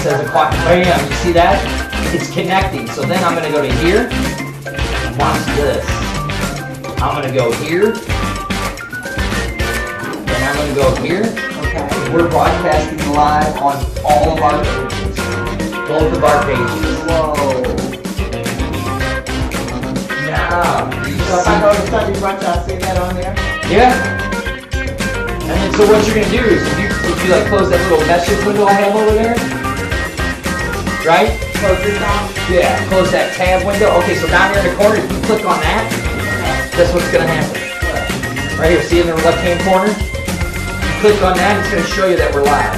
says bam, you see that? It's connecting. So then I'm gonna go to here. Watch this. I'm gonna go here. And I'm gonna go here. Okay. We're broadcasting live on all of our pages. Both of our pages. Whoa. Now, So if I go to Sunday Brunch, I'll see that on there? yeah. And then so what you're gonna do is if you like close that little message window I have over there, right? Close this down? Yeah, close that tab window. Okay, so down here in the corner, if you click on that, that's what's gonna happen. Right here, see in the left hand corner? You click on that, it's gonna show you that we're live.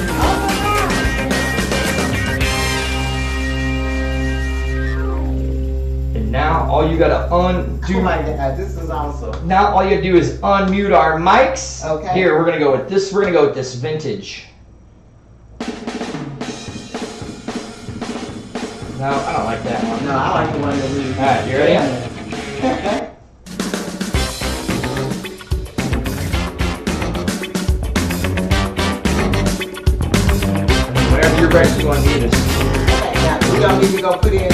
And now all you gotta undo. Oh my God, this is awesome. Now all you gotta do is unmute our mics. Okay. Here, we're gonna go with this. We're gonna go with this vintage. No, I don't like that one. No, I like the one that we... Alright, you ready? Whenever you're ready, you want to do this. Now, we don't need to go put in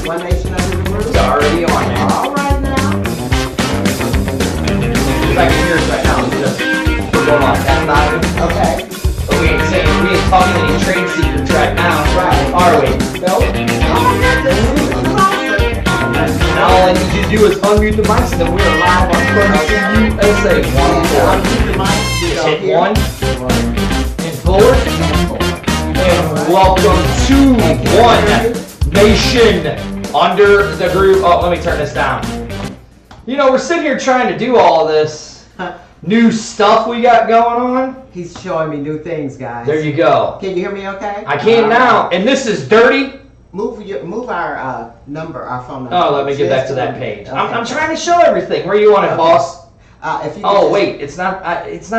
One Nation Under the Roof? It's already on there. All right now. If I can hear us right now, it's just, we're going on 10,000. Okay. But we ain't talking any trade secrets right now, Right. are we? Nope. Oh my God, this is awesome. Now all I need you to do is unmute the mics and then we're live on Ferguson USA. Unmute the mic. Just hit one and forward. And welcome to One Nation Under the Groove. Oh, let me turn this down. You know, we're sitting here trying to do all of this new stuff we got going on. He's showing me new things, guys. There you go. Can you hear me okay? I can now, and this is dirty. Move our our phone number. Oh, let me get back to that page. I'm trying to show everything. Where you want it, boss? If you Oh wait, it's not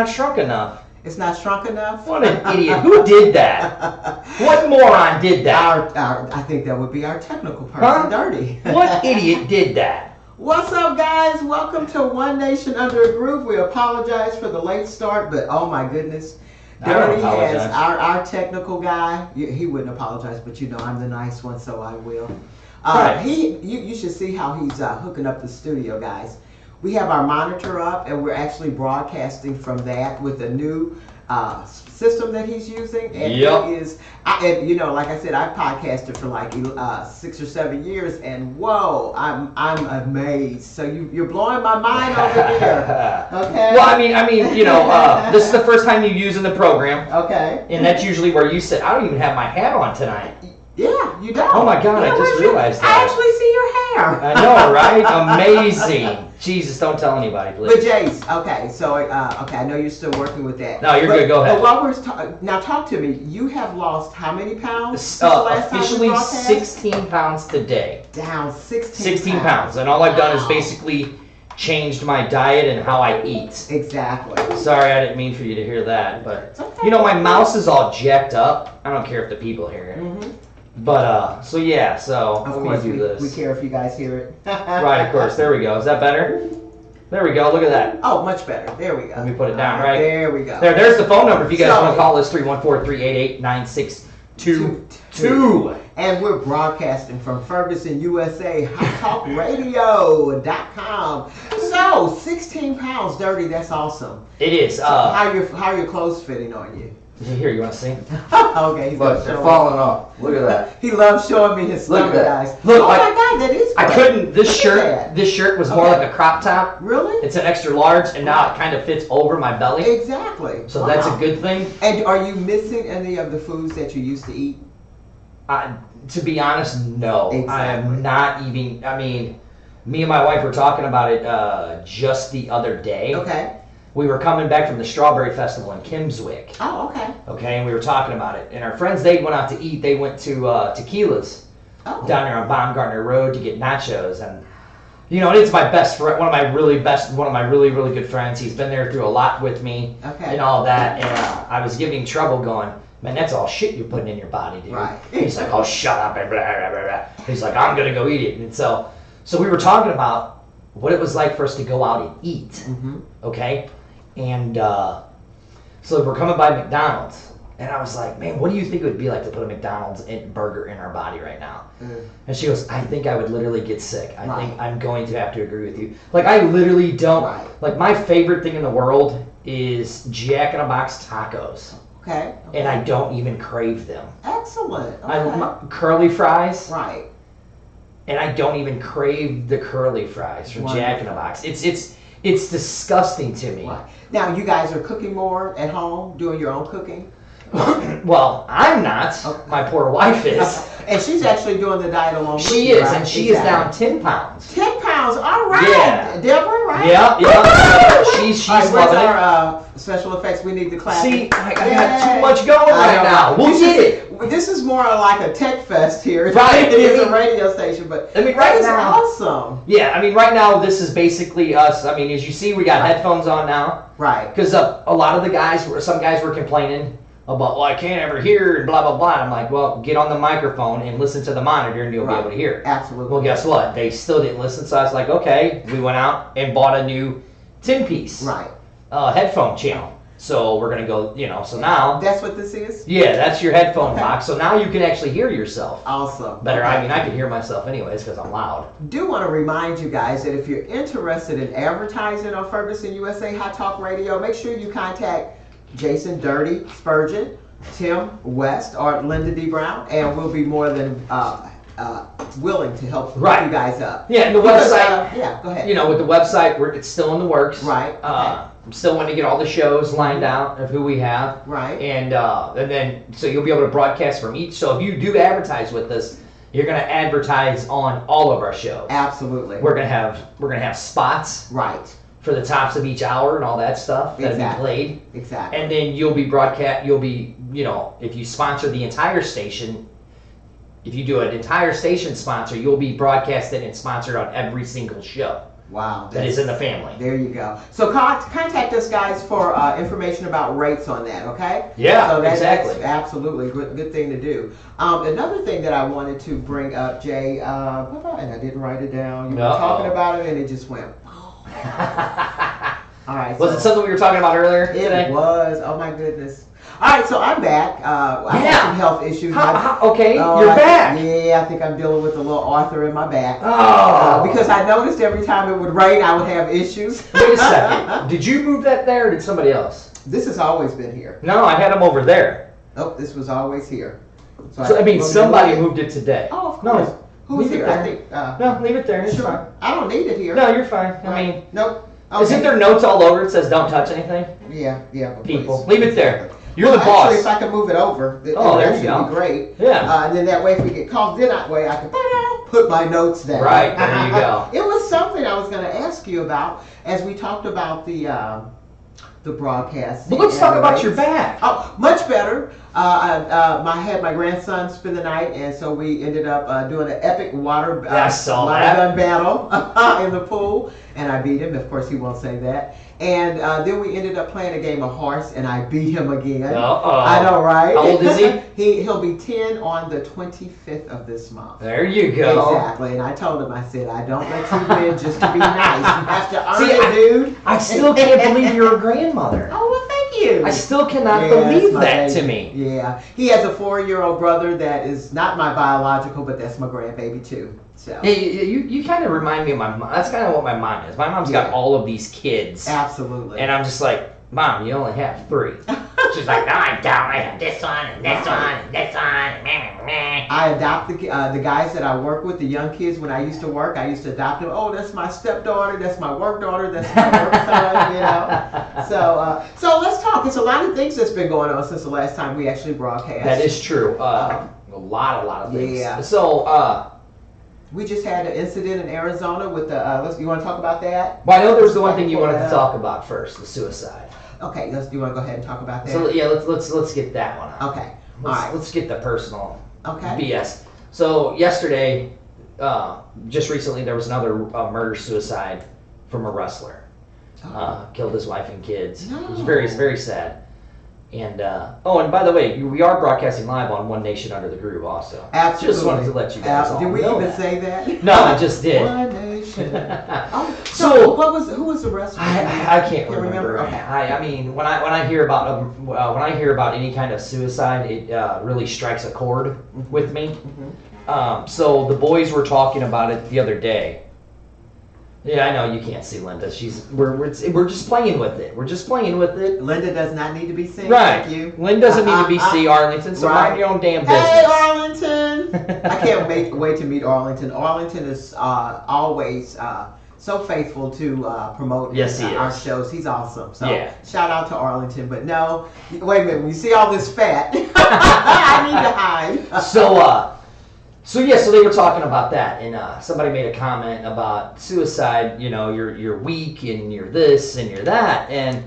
shrunk enough. It's not shrunk enough? What an idiot. Who did that? What moron did that? I think that would be our technical person, Dirty. What idiot did that? What's up, guys? Welcome to One Nation Under a Groove. We apologize for the late start, but oh my goodness. I don't Dirty has apologize. our technical guy. He wouldn't apologize, but you know I'm the nice one, so I will. Right. You should see how he's hooking up the studio, guys. We have our monitor up, and we're actually broadcasting from that with a new system that he's using. And Yep. it is, and you know, like I said, I've podcasted for like 6 or 7 years, and whoa, I'm amazed. So you're blowing my mind over here. Okay. Well, I mean, you know, this is the first time you're using the program, Okay. and that's usually where you sit. I don't even have my hat on tonight. Yeah, you don't. Oh my God, I Yeah, just where's realized I that. actually see your hair. I know, right? Amazing. Jesus, don't tell anybody, But please. Jace, okay, so okay, I know you're still working with that. No, you're good, go ahead. But while we're now, talk to me. You have lost how many pounds since the last time we Officially broadcast? 16 pounds today. Down 16. 16 pounds. And all I've done is Wow. basically changed my diet and how I eat. Exactly. Sorry, I didn't mean for you to hear that, but It's okay. you know, my mouse is all jacked up. I don't care if the people hear it. Mm-hmm. But so yeah, so Of let course, me do this. we care if you guys hear it. Right, of course. There we go. Is that better? There we go. Look at that. Oh, much better. There we go. Let me put it down, right? There we go. There's the phone number if you guys So- want to call us 314-388-9622. And we're broadcasting from Ferguson, USA, HotTalkRadio.com. So, 16 pounds, Dirty. That's awesome. It is. How are your clothes fitting on you? Here, you want to see? Okay, he's Look, gonna they're show falling off. Look at that. He loves showing me his Look at stomach, that. guys. Look, oh like- my God, that is. I great. couldn't. This Look at that. shirt was more Okay. like a crop top. Really? It's an extra large, and now it kind of fits over my belly. Exactly. So Wow. that's a good thing. And are you missing any of the foods that you used to eat? To be honest, no. I Exactly. am not even. I mean, me and my wife were talking about it just the other day. Okay. We were coming back from the Strawberry Festival in Kimswick. Oh, okay. Okay, and we were talking about it. And our friends, they went out to eat. They went to Tequila's Oh. down there on Baumgartner Road to get nachos. And you know, it's my best friend, one of my really good friends. He's been there through a lot with me Okay. and all that. And I was giving him trouble, going, man, that's all shit you're putting in your body, dude. Right. He's like, oh, shut up, and blah, blah, blah, blah. He's like, I'm gonna go eat it. And so we were talking about what it was like for us to go out and eat. Mm-hmm. Okay, and so we're coming by McDonald's, And I was like, man, what do you think it would be like to put a McDonald's burger in our body right now? And she goes, I think I would literally get sick. I think I'm going to have to agree with you. Like, I literally don't. Like, my favorite thing in the world is Jack in the Box tacos. Okay. And I don't even crave them. Excellent. Okay. I love curly fries. Right. And I don't even crave the curly fries from Jack in the Box. It's disgusting to me. Right. Now, you guys are cooking more at home, doing your own cooking? Well, I'm not. Okay. My poor wife is. And she's actually doing the diet along with you, She is, right? and she is down 10 pounds. 10 pounds, all right. Yeah. Deborah, right? Yeah. She's right, loving it. Our special effects? We need to clap. See, I got too much going right now. We'll get it. This is more like a tech fest here. Right. It is a radio station, but I mean, that is awesome. Yeah, I mean, right now, this is basically us. I mean, as you see, we got headphones on now. Right. Because a lot of the guys, some guys were complaining about, well, I can't ever hear and blah, blah, blah. I'm like, well, get on the microphone and listen to the monitor and you'll be able to hear. Absolutely. Well, guess what? They still didn't listen, so I was like, okay. We went out and bought a new 10-piece headphone channel. So we're going to go, so now. That's what this is? Yeah, that's your headphone box. So now you can actually hear yourself. Awesome. Better. I mean, I can hear myself anyways because I'm loud. Do want to remind you guys that if you're interested in advertising on Ferguson USA Hot Talk Radio, make sure you contact Jason Dirty Spurgeon, Tim West, or Linda D. Brown, and we'll be more than willing to help you guys up. Yeah, and the website. Yeah, go ahead. With the website, it's still in the works. Right. I'm still wanting to get all the shows lined out of who we have. Right. And then so you'll be able to broadcast from each. So if you do advertise with us, you're going to advertise on all of our shows. Absolutely. We're going to have spots. Right. For the tops of each hour and all that stuff that'll be played. Exactly. And then you'll be if you sponsor the entire station, if you do an entire station sponsor, you'll be broadcasted and sponsored on every single show. Wow. That is in the family. There you go. So contact us, guys, for information about rates on that, okay? Yeah, so exactly. That's absolutely good thing to do. Another thing that I wanted to bring up, Jay, and I didn't write it down. You were talking about it, and it just went. All right. Was it something we were talking about earlier today? It was. Oh my goodness. All right, so I'm back. I had some health issues. Okay, you're back. Yeah, I think I'm dealing with a little arthur in my back. Oh. Because I noticed every time it would rain, I would have issues. Wait a second. Did you move that there, or did somebody else? This has always been here. No, I had them over there. Oh, this was always here. So I mean, somebody moved it today. Oh, of course. No, who's here? I think. No, leave it there. It's fine. I don't need it here. No, you're fine. I mean, nope. Okay. Isn't there notes all over it says don't touch anything? Yeah. People, leave it there. You're the boss. Actually, if I could move it over, there that you go. would be great. Yeah. And then that way, if we get called, then that way I can put my notes down. Right, there you go. It was something I was going to ask you about as we talked about the broadcast. But let's talk about your back. Oh, much better. I had my grandson spend the night, and so we ended up doing an epic water gun battle in the pool, and I beat him. Of course, he won't say that. And then we ended up playing a game of horse, and I beat him again. I know, right? How old is he? He'll be 10 on the 25th of this month. There you go. Exactly. And I told him, I said, I don't let you win just to be nice. You have to earn it, dude. I still can't believe you're a grandmother. Oh, well, thank you. I still cannot believe that to me. Yeah. He has a 4-year-old brother that is not my biological, but that's my grandbaby, too. So. Yeah, you kind of remind me of my mom. That's kind of what my mom is. My mom's got all of these kids. Absolutely. And I'm just like, Mom, you only have 3. She's like, no, I don't. I have this one, and this one, and this one, and meh. I adopt the guys that I work with, the young kids. When I used to work, I used to adopt them. Oh, that's my stepdaughter. That's my work daughter. That's my work son, So let's talk. It's a lot of things that's been going on since the last time we actually broadcast. That is true. A lot of things. Yeah. So, we just had an incident in Arizona with the. You want to talk about that? Well, I know there was the one thing you wanted to talk about first, the suicide. Okay, do you want to go ahead and talk about that? So yeah, let's get that one out. Okay. All right. Let's get the personal BS. So yesterday, just recently, there was another murder suicide from a wrestler. Killed his wife and kids. No. It was very, very sad. And and by the way, we are broadcasting live on One Nation Under the Groove also. Absolutely. Just wanted to let you guys all Did we know even that. say that? No, I just did. One Nation. So who was the rest? I can't remember. Okay. I mean, when I hear about any kind of suicide, it really strikes a chord with me. So the boys were talking about it the other day. Yeah, I know you can't see Linda. We're just playing with it. We're just playing with it. Linda does not need to be seen. Right. Thank you. Linda doesn't need to be seen, Arlington. So Right. mind your own damn business. Hey, Arlington! I can't wait to meet Arlington. Arlington is always so faithful to promote our shows. He's awesome. So shout out to Arlington. But no, wait a minute. When you see all this fat, I need to hide. So they were talking about that, and somebody made a comment about suicide. You know, you're weak, and you're this, and you're that, and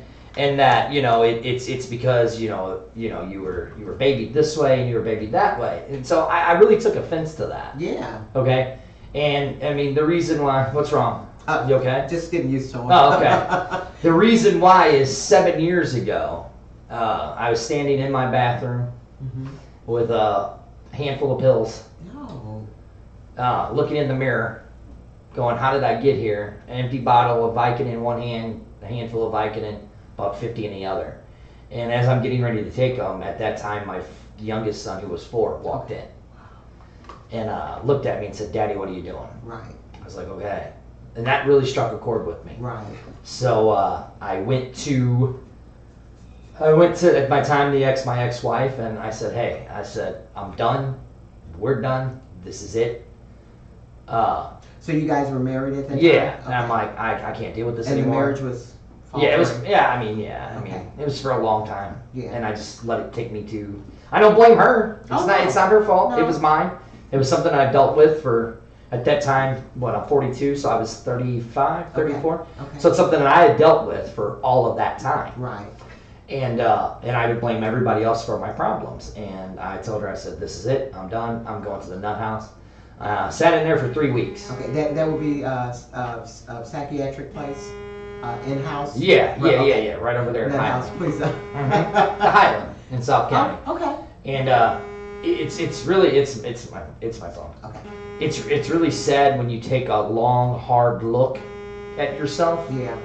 that it's because you were babied this way and you were babied that way, and so I really took offense to that. Yeah. Okay, and I mean the reason why. What's wrong? You okay? Just getting used to it. Oh, okay. The reason why is 7 years ago, I was standing in my bathroom with a handful of pills. Looking in the mirror, going, how did I get here? An empty bottle of Vicodin in one hand, a handful of Vicodin, about 50 in the other. And as I'm getting ready to take them, at that time, my youngest son, who was 4, walked in and looked at me and said, "Daddy, what are you doing?" Right. I was like, okay. And that really struck a chord with me. Right. So I went to at my time my ex-wife, and I said, hey, I'm done. We're done. This is it. So you guys were married at that time? Yeah, Okay. and I'm like, I can't deal with this and anymore. And the marriage was faltering. Yeah, it was. Okay. It was for a long time. Yeah. And I just let it take me to. I don't blame her. It's not her fault. No. It was mine. It was something I dealt with for at that time. I'm 42, so I was 35, 34. Okay. So it's something that I had dealt with for all of that time. Right. And I would blame everybody else for my problems. And I told her, I said, this is it. I'm done. I'm going to the nut house. Sat in there for 3 weeks. Okay, that would be a psychiatric place, in-house? Yeah, right over there in Nut Highland. house, please. The Highland in South County. Oh, okay. And it's really my phone. Okay. It's really sad when you take a long, hard look at yourself. Yeah.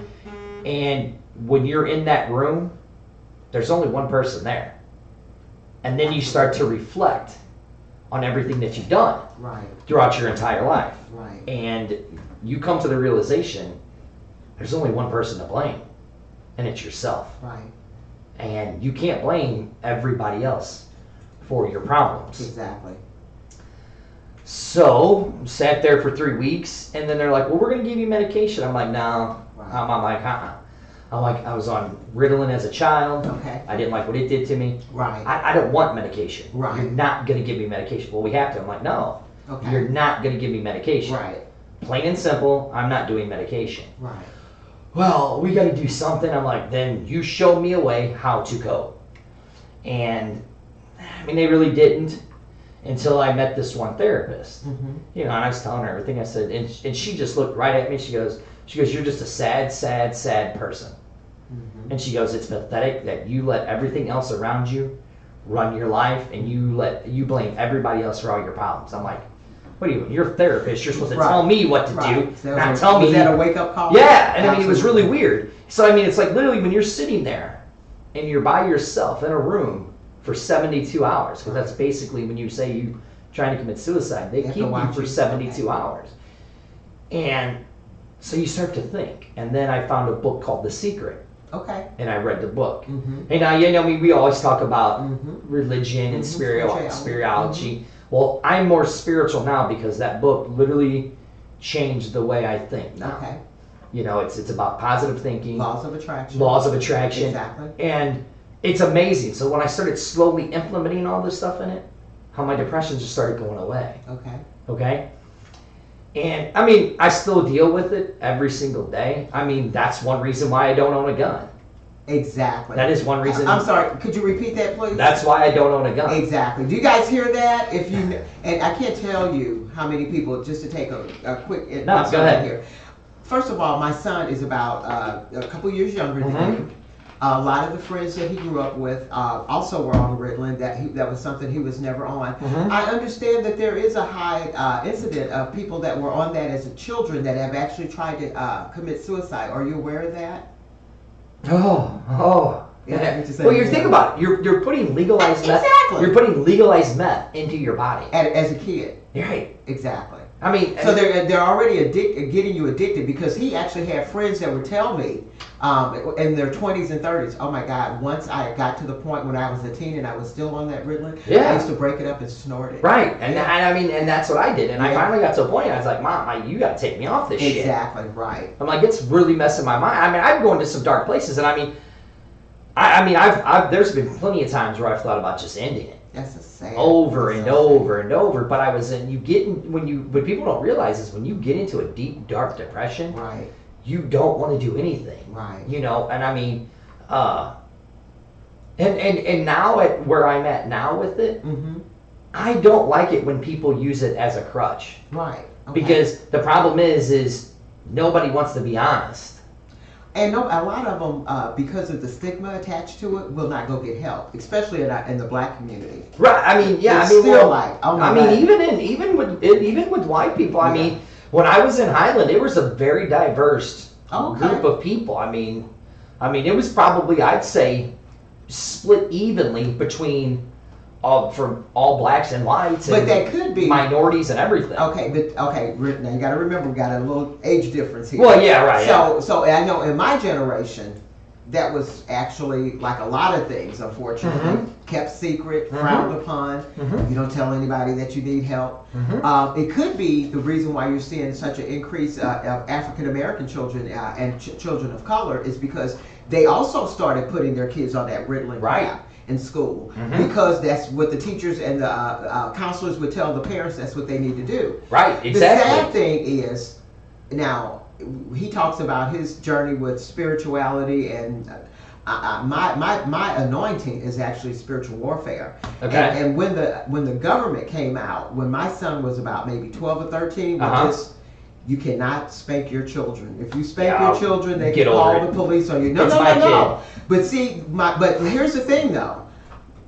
And when you're in that room, there's only one person there. And then you start to reflect on everything that you've done throughout your entire life. Right. And you come to the realization there's only one person to blame, and it's yourself. Right. And you can't blame everybody else for your problems. Exactly. So, sat there for 3 weeks, and then they're like, well, we're going to give you medication. I'm like, no. I'm like, I'm like, I was on Ritalin as a child. Okay. I didn't like what it did to me. Right. I don't want medication. Right. You're not going to give me medication. Well, we have to. I'm like, no. Okay. You're not going to give me medication. Right. Plain and simple, I'm not doing medication. Right. Well, we got to do something. I'm like, then you show me a way how to cope. And, I mean, they really didn't until I met this one therapist. You know, and I was telling her everything. I said, and she just looked right at me. She goes, you're just a sad, sad, sad person. And she goes, it's pathetic that you let everything else around you run your life, and you blame everybody else for all your problems. I'm like, what are you? You're a therapist. You're supposed to tell me what to do, not tell me. Was that a wake up call? Yeah, and I mean, it was really weird. So I mean, it's like literally when you're sitting there and you're by yourself in a room for 72 hours, because that's basically when you say you trying to commit suicide, they keep you for 72 hours. And so you start to think, and then I found a book called The Secret. Okay. And I read the book. And now, you know, we always talk about religion and spirituality. Well, I'm more spiritual now because that book literally changed the way I think now. Okay. You know, it's about positive thinking. Laws of attraction. Laws of attraction. Exactly. And it's amazing. So when I started slowly implementing all this stuff in it, how my depression just started going away. Okay. Okay? And, I mean, I still deal with it every single day. I mean, that's one reason why I don't own a gun. Exactly. That is one reason. I'm sorry, could you repeat that, please? That's why I don't own a gun. Exactly. Do you guys hear that? If you, and I can't tell you how many people, just to take a quick go ahead. here. First of all, my son is about a couple years younger than me. A lot of the friends that he grew up with also were on Ritalin. That was something he was never on. Mm-hmm. I understand that there is a high incident of people that were on that as children that have actually tried to commit suicide. Are you aware of that? Oh. Yeah, well, you think about it. You're putting legalized meth. Exactly. You're putting legalized meth into your body. As a kid. Right. Exactly. I mean, so they're already getting you addicted, because he actually had friends that would tell me in their 20s and 30s, oh my God, once I got to the point when I was a teen and I was still on that Ritalin, I used to break it up and snort it. Right, and I mean, and that's what I did, and I finally got to a point, I was like, Mom, you got to take me off this shit. Exactly, right. I'm like, it's really messing my mind. I mean, I'm going to some dark places, and I mean, I've there's been plenty of times where I've thought about just ending it. That's a sad. Over and over. But I was in. What people don't realize is when you get into a deep, dark depression, right? You don't want to do anything, right? You know, and I mean, and now at where I'm at now with it, mm-hmm. I don't like it when people use it as a crutch, right? Okay. Because the problem is nobody wants to be honest. And no, a lot of them, because of the stigma attached to it, will not go get help, especially in the black community. Right. I mean, yeah. It's still like, oh my God. even with white people. I mean, when I was in Highland, it was a very diverse group of people. I mean, it was probably, I'd say, split evenly between from all blacks and whites, but that could be minorities and everything. Okay, now you got to remember we got a little age difference here. Well, yeah, right. So I know in my generation, that was actually like a lot of things, unfortunately, mm-hmm. kept secret, mm-hmm. frowned upon. Mm-hmm. You don't tell anybody that you need help. Mm-hmm. It could be the reason why you're seeing such an increase of African American children and children of color is because they also started putting their kids on that Ritalin crap in school, mm-hmm. because that's what the teachers and the counselors would tell the parents that's what they need to do. Right, exactly. The sad thing is, now, he talks about his journey with spirituality, and my anointing is actually spiritual warfare. Okay. And when the government came out, when my son was about maybe 12 or 13, you cannot spank your children. If you spank your children, they can call the police on you. No. But see, but here's the thing though.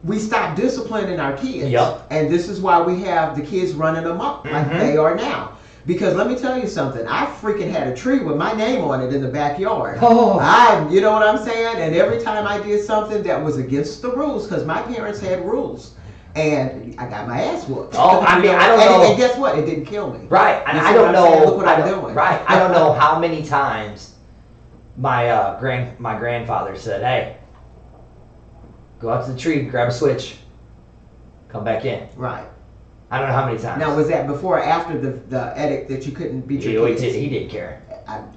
We stopped disciplining our kids. Yep. And this is why we have the kids running amok like mm-hmm. they are now. Because let me tell you something, I freaking had a tree with my name on it in the backyard. You know what I'm saying? And every time I did something that was against the rules, because my parents had rules. And I got my ass whooped. I mean, I don't know. And guess what? It didn't kill me. Right. And I don't know. Look what I'm doing. Right. I don't know how many times my grandfather said, "Hey, go out to the tree, grab a switch, come back in." Right. I don't know how many times. Now, was that before or after the edict that you couldn't beat your kids? He didn't care.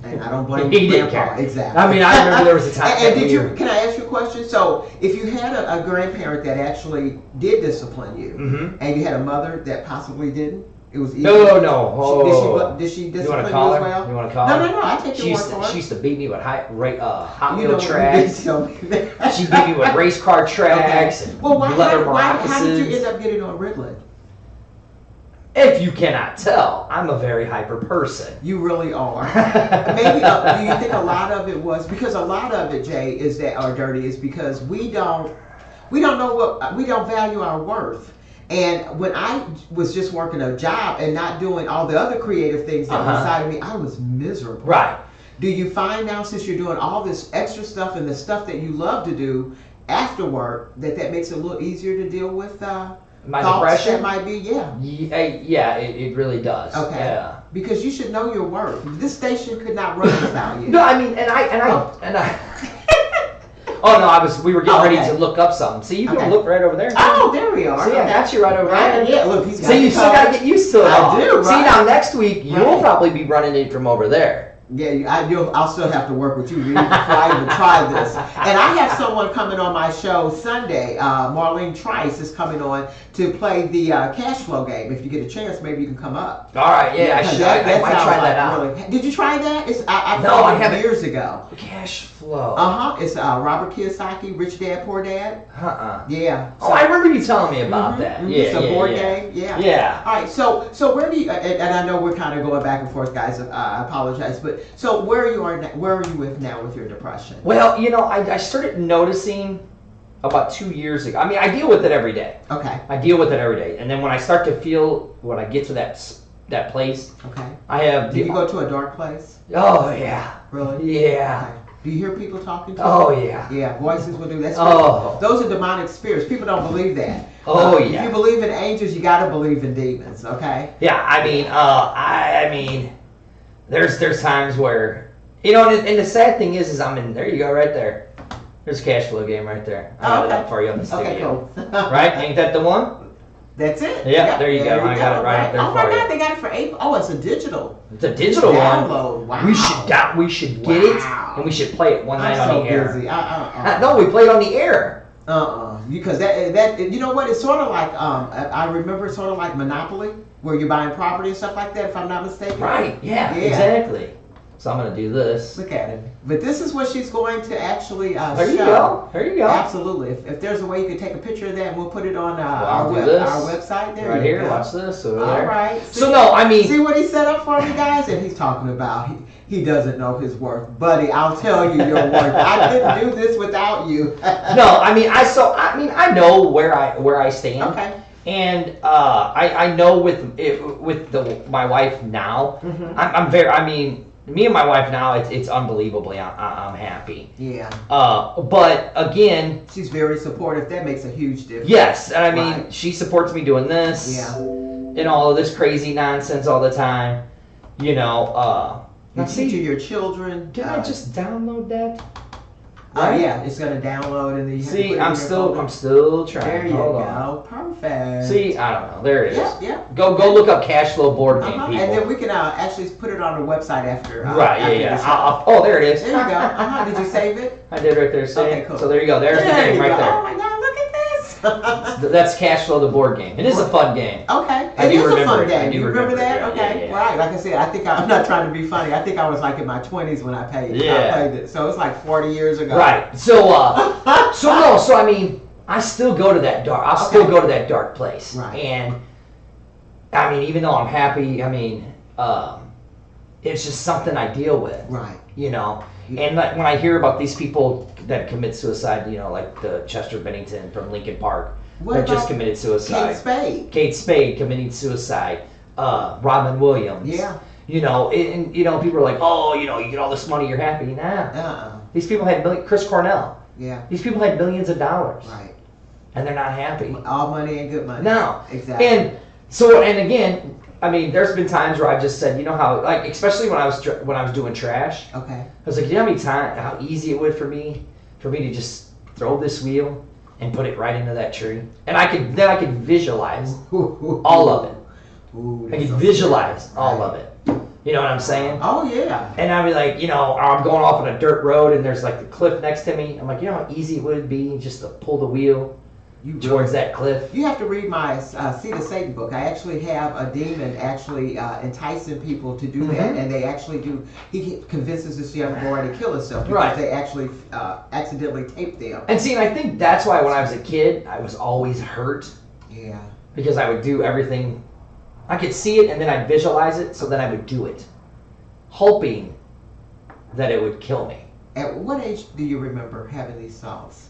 And I don't blame he didn't care. Exactly. I mean, I remember there was a time. And can I ask you a question? So, if you had a grandparent that actually did discipline you, mm-hmm. and you had a mother that possibly didn't, it was easy. No. Did she discipline you want to you call as her? well? You want to call her? No. I take your word for it. She used to beat me with hot wheel tracks. She beat me with race car tracks and leather moccasins. How did you end up getting on Ritalin? If you cannot tell, I'm a very hyper person. You really are. Maybe do you think a lot of it was because a lot of it, Jay, is because we don't value our worth. And when I was just working a job and not doing all the other creative things that were inside of me, I was miserable. Right. Do you find now, since you're doing all this extra stuff and the stuff that you love to do after work, that makes it a little easier to deal with my thoughts depression? That might be, yeah, it really does. Okay. Yeah. Because you should know your worth. This station could not run without you. No, I mean, and I. Oh no, we were getting ready to look up something. See, you can look right over there. Oh, there we are. See, I got you right over there. Yeah, look, he's got So you still got to get used to it. I do, right? See, now next week you'll probably be running it from over there. Yeah, I'll still have to work with you. You need to try this. And I have someone coming on my show Sunday. Marlene Trice is coming on to play the cash flow game. If you get a chance, maybe you can come up. All right, yeah, I should. I might try that out. Really, did you try that? I haven't. Years ago. Cash flow. It's Robert Kiyosaki, Rich Dad Poor Dad. Yeah. So, I remember you telling me about that. Mm-hmm. Yeah, it's a board game. Yeah. Yeah. All right. So where do you? And I know we're kind of going back and forth, guys. I apologize, but But so where are you with now with your depression? Well, I started noticing about 2 years ago. I mean, I deal with it every day. Okay. I deal with it every day, and then when I start to feel, when I get to that place, okay, I have. Do you go to a dark place? Oh yeah. Really? Yeah. Okay. Do you hear people talking to you? Oh yeah. Yeah, voices will do that. Oh. Those are demonic spirits. People don't believe that. Oh If yeah. you believe in angels, you gotta believe in demons. Okay. Yeah, I mean, there's times where, and the sad thing is I'm in. There you go, right there. There's a cash flow game right there. I got it up for you on the studio. Okay, cool. Right? Ain't that the one? That's it. Yeah, there you go. I got it right up there Oh my for you. God, they got it for April. Oh, it's a digital. It's a digital download. one. Wow. We should get it, Wow. and we should play it one night I'm on so the air. busy. No, we play it on the air. Because that you know what, it's sort of like I remember it's sort of like Monopoly, where you're buying property and stuff like that, if I'm not mistaken. Right. Yeah. Exactly. So I'm gonna do this. Look at it. But this is what she's going to actually show. There you go. There you go. Absolutely. If there's a way you could take a picture of that, and we'll put it on our website. There right you here. go. Watch this over All there. right. So no, I mean. See what he set up for me, guys? And he's talking about he doesn't know his worth. Buddy, I'll tell you your worth. I couldn't do this without you. No, I mean I know where I stand. Okay. And I know with my wife now, me and my wife now, it's unbelievably I'm happy. Yeah. But again, she's very supportive. That makes a huge difference. Yes, and I mean Right. she supports me doing this. Yeah. And all of this crazy nonsense all the time. You teach your children. Did I just download that? Yeah, it's gonna download and then you have to put it in I'm your still trying. There you Hold go. on. Perfect. See, I don't know. There it is. Yeah. Go look up cash flow board game, people. And then we can actually put it on the website after. Right. After Yeah. the show. Oh, there it is. There you go. Did you save it? I did right there. Save. Okay, cool. So there you go. There's the game right there. Oh my God! Look at this. That's cash flow the board game. It is a fun game. Okay. I It do is a remember fun it. game. I do You remember that? remember it. Okay. Yeah. Right. Like I said, I think I'm not trying to be funny. I think I was like in my 20s when I played it. So it's like 40 years ago. Right. So I mean, I still go to that dark. I'll still go to that dark place. Right. And I mean, even though I'm happy, I mean, it's just something I deal with. Right. And like when I hear about these people that commit suicide, like the Chester Bennington from Lincoln Park that just committed suicide. Kate Spade committing suicide. Robin Williams. Yeah. And people are like, oh, you get all this money, you're happy. Nah. These people had Chris Cornell. Yeah. These people had millions of dollars. Right. And they're not happy. All money ain't good money. No. Exactly. And again, I mean, there's been times where I've just said, you know how, like, especially when I was doing trash. Okay. I was like, you know how easy it would for me to just throw this wheel and put it right into that tree, and I could visualize all of it. Ooh, I could visualize all of it. You know what I'm saying? Oh yeah. And I'd be like, I'm going off on a dirt road and there's like the cliff next to me. I'm like, you know how easy it would be just to pull the wheel towards that cliff? You have to read my Seed of Satan book. I actually have a demon actually enticing people to do that, and they actually do. He convinces this young boy to kill himself because they actually accidentally taped them. And see, and I think that's why when I was a kid, I was always hurt. Yeah. Because I would do everything. I could see it and then I'd visualize it, so then I would do it, hoping that it would kill me. At what age do you remember having these thoughts?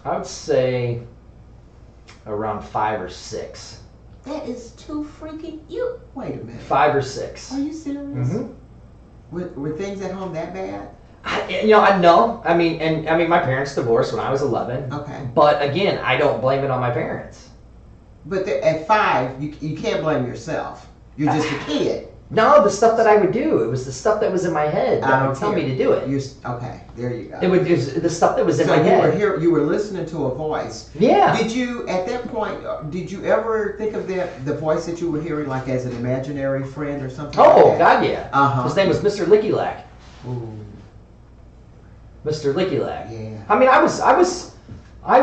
I would say around 5 or 6. That is too freaking you. Wait a minute. 5 or 6. Are you serious? Were things at home that bad? I know. I mean, my parents divorced when I was 11. Okay. But again, I don't blame it on my parents. But at 5, you can't blame yourself. You're just a kid. No, the stuff that I would do. It was the stuff that was in my head that would tell me to do it. Okay, there you go. It was the stuff that was in my head. So you were listening to a voice. Yeah. Did you, at that point, did you ever think of the voice that you were hearing like as an imaginary friend or something like that? God, yeah. His name was Mr. Licky Lack. Ooh. Mr. Licky Lack. Yeah. I mean, I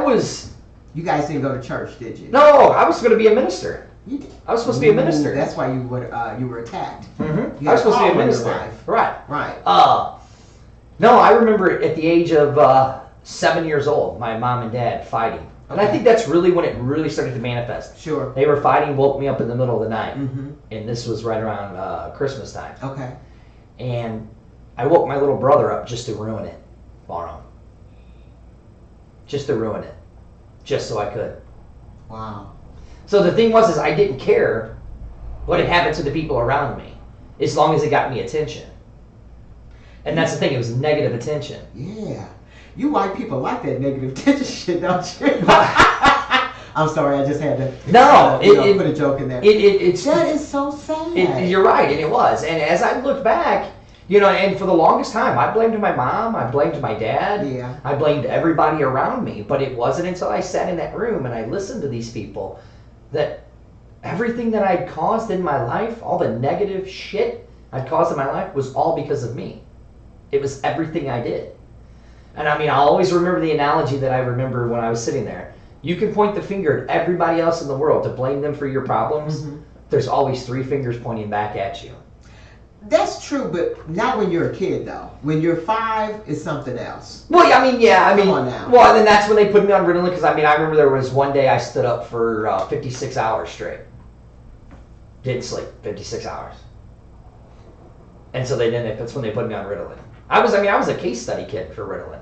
was. You guys didn't go to church, did you? No, I was going to be a minister. You did. I was supposed to be a minister. That's why you were attacked. Mm-hmm. I was supposed to be a minister. Right. Right. No, I remember at the age of 7 years old, my mom and dad fighting And I think that's really when it really started to manifest. Sure. They were fighting, woke me up in the middle of the night. Mm-hmm. And this was right around Christmas time. Okay. And I woke my little brother up just to ruin it for him. Just to ruin it. Just so I could. Wow. So the thing was is I didn't care what had happened to the people around me, as long as it got me attention. And that's the thing, it was negative attention. Yeah. You white people like that negative attention shit, don't you? I'm sorry, I just had to put a joke in there. That is so sad. You're right, and it was. And as I look back, and for the longest time, I blamed my mom, I blamed my dad, I blamed everybody around me. But it wasn't until I sat in that room and I listened to these people that everything that I'd caused in my life, all the negative shit I'd caused in my life, was all because of me. It was everything I did. And I mean, I'll always remember the analogy that I remember when I was sitting there. You can point the finger at everybody else in the world to blame them for your problems. Mm-hmm. There's always 3 fingers pointing back at you. That's true, but not when you're a kid, though. When you're 5, it's something else. Well, I mean, Come on now. Well, and then that's when they put me on Ritalin, because I remember there was one day I stood up for 56 hours straight. Didn't sleep 56 hours. And so that's when they put me on Ritalin. I was a case study kid for Ritalin.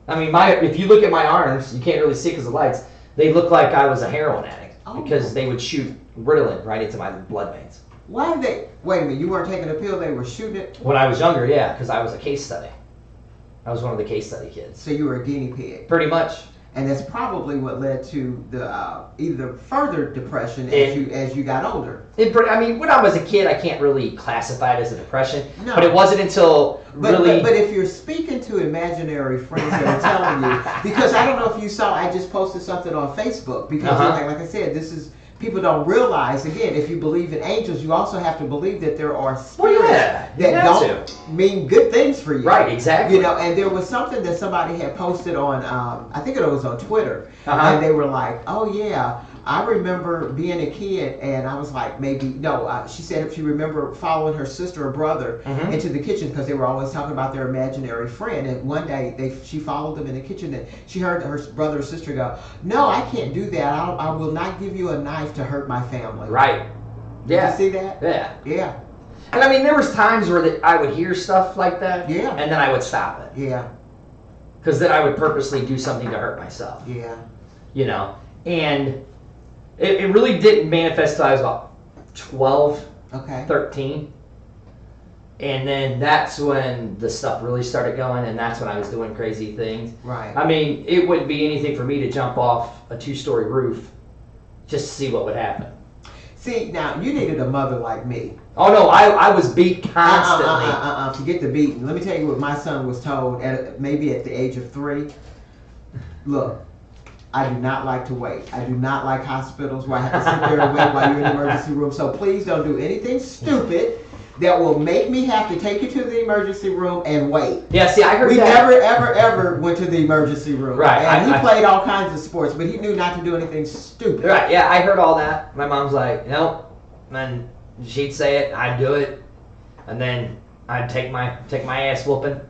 I mean, if you look at my arms, you can't really see because of the lights. They look like I was a heroin addict because they would shoot Ritalin right into my blood veins. Why did they? Wait a minute, you weren't taking a pill, they were shooting it? When I was younger, yeah, because I was a case study. I was one of the case study kids. So you were a guinea pig? Pretty much. And that's probably what led to the either further depression as you got older. When I was a kid, I can't really classify it as a depression. No. But it wasn't until But if you're speaking to imaginary friends that are telling you, because I don't know if you saw, I just posted something on Facebook, because like I said, people don't realize, again, if you believe in angels, you also have to believe that there are spirits that don't mean good things for you. Right, exactly. And there was something that somebody had posted on, I think it was on Twitter, and they were like, oh yeah, I remember being a kid, and I was like, she said she remembered following her sister or brother into the kitchen because they were always talking about their imaginary friend. And one day she followed them in the kitchen, and she heard her brother or sister go, "No, I can't do that. I will not give you a knife to hurt my family." Right. Yeah. Did you see that? Yeah. Yeah. And there was times where I would hear stuff like that. Yeah. And then I would stop it. Yeah. Because then I would purposely do something to hurt myself. Yeah. And it really didn't manifest until I was about 12, 13. And then that's when the stuff really started going, and that's when I was doing crazy things. Right. It wouldn't be anything for me to jump off a 2-story roof just to see what would happen. See, now, you needed a mother like me. Oh, no, I was beat constantly. Forget the beating. Let me tell you what my son was told, maybe at the age of 3. Look, I do not like to wait. I do not like hospitals where I have to sit there and wait while you're in the emergency room. So please don't do anything stupid that will make me have to take you to the emergency room and wait. Yeah, see, I heard we that. We never, ever went to the emergency room. Right. And he played all kinds of sports, but he knew not to do anything stupid. Right, yeah, I heard all that. My mom's like, nope. And she'd say it, I'd do it, and then I'd take my ass whooping,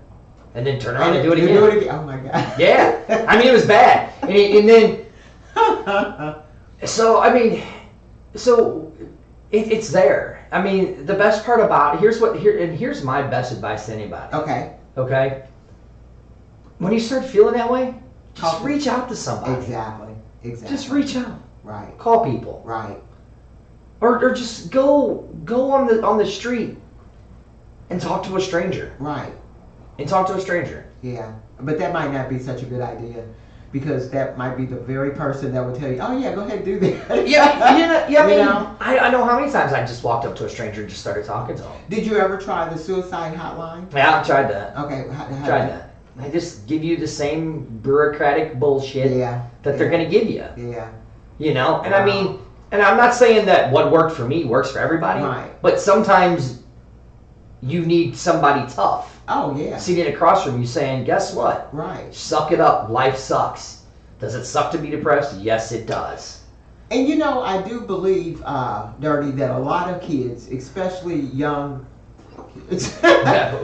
and then turn around and do it again. Oh my God. Yeah, it was bad. And then, so it's there. The best part about it, here's my best advice to anybody. Okay. When you start feeling that way, just reach out to somebody. Exactly. Just reach out. Right. Call people. Right. Or just go on the street and talk to a stranger. Right. And talk to a stranger. Yeah, but that might not be such a good idea, because that might be the very person that would tell you, "Oh yeah, go ahead and do that." Yeah. I know how many times I just walked up to a stranger and just started talking to them. Did you ever try the suicide hotline? Yeah, I tried that. Okay, tried that. I just give you the same bureaucratic bullshit that they're gonna give you. Yeah. And and I'm not saying that what worked for me works for everybody. Right. But sometimes you need somebody tough. Oh, yeah. Sitting across from you saying, guess what? Right. Suck it up. Life sucks. Does it suck to be depressed? Yes, it does. And I do believe, Dirty, that a lot of kids, especially young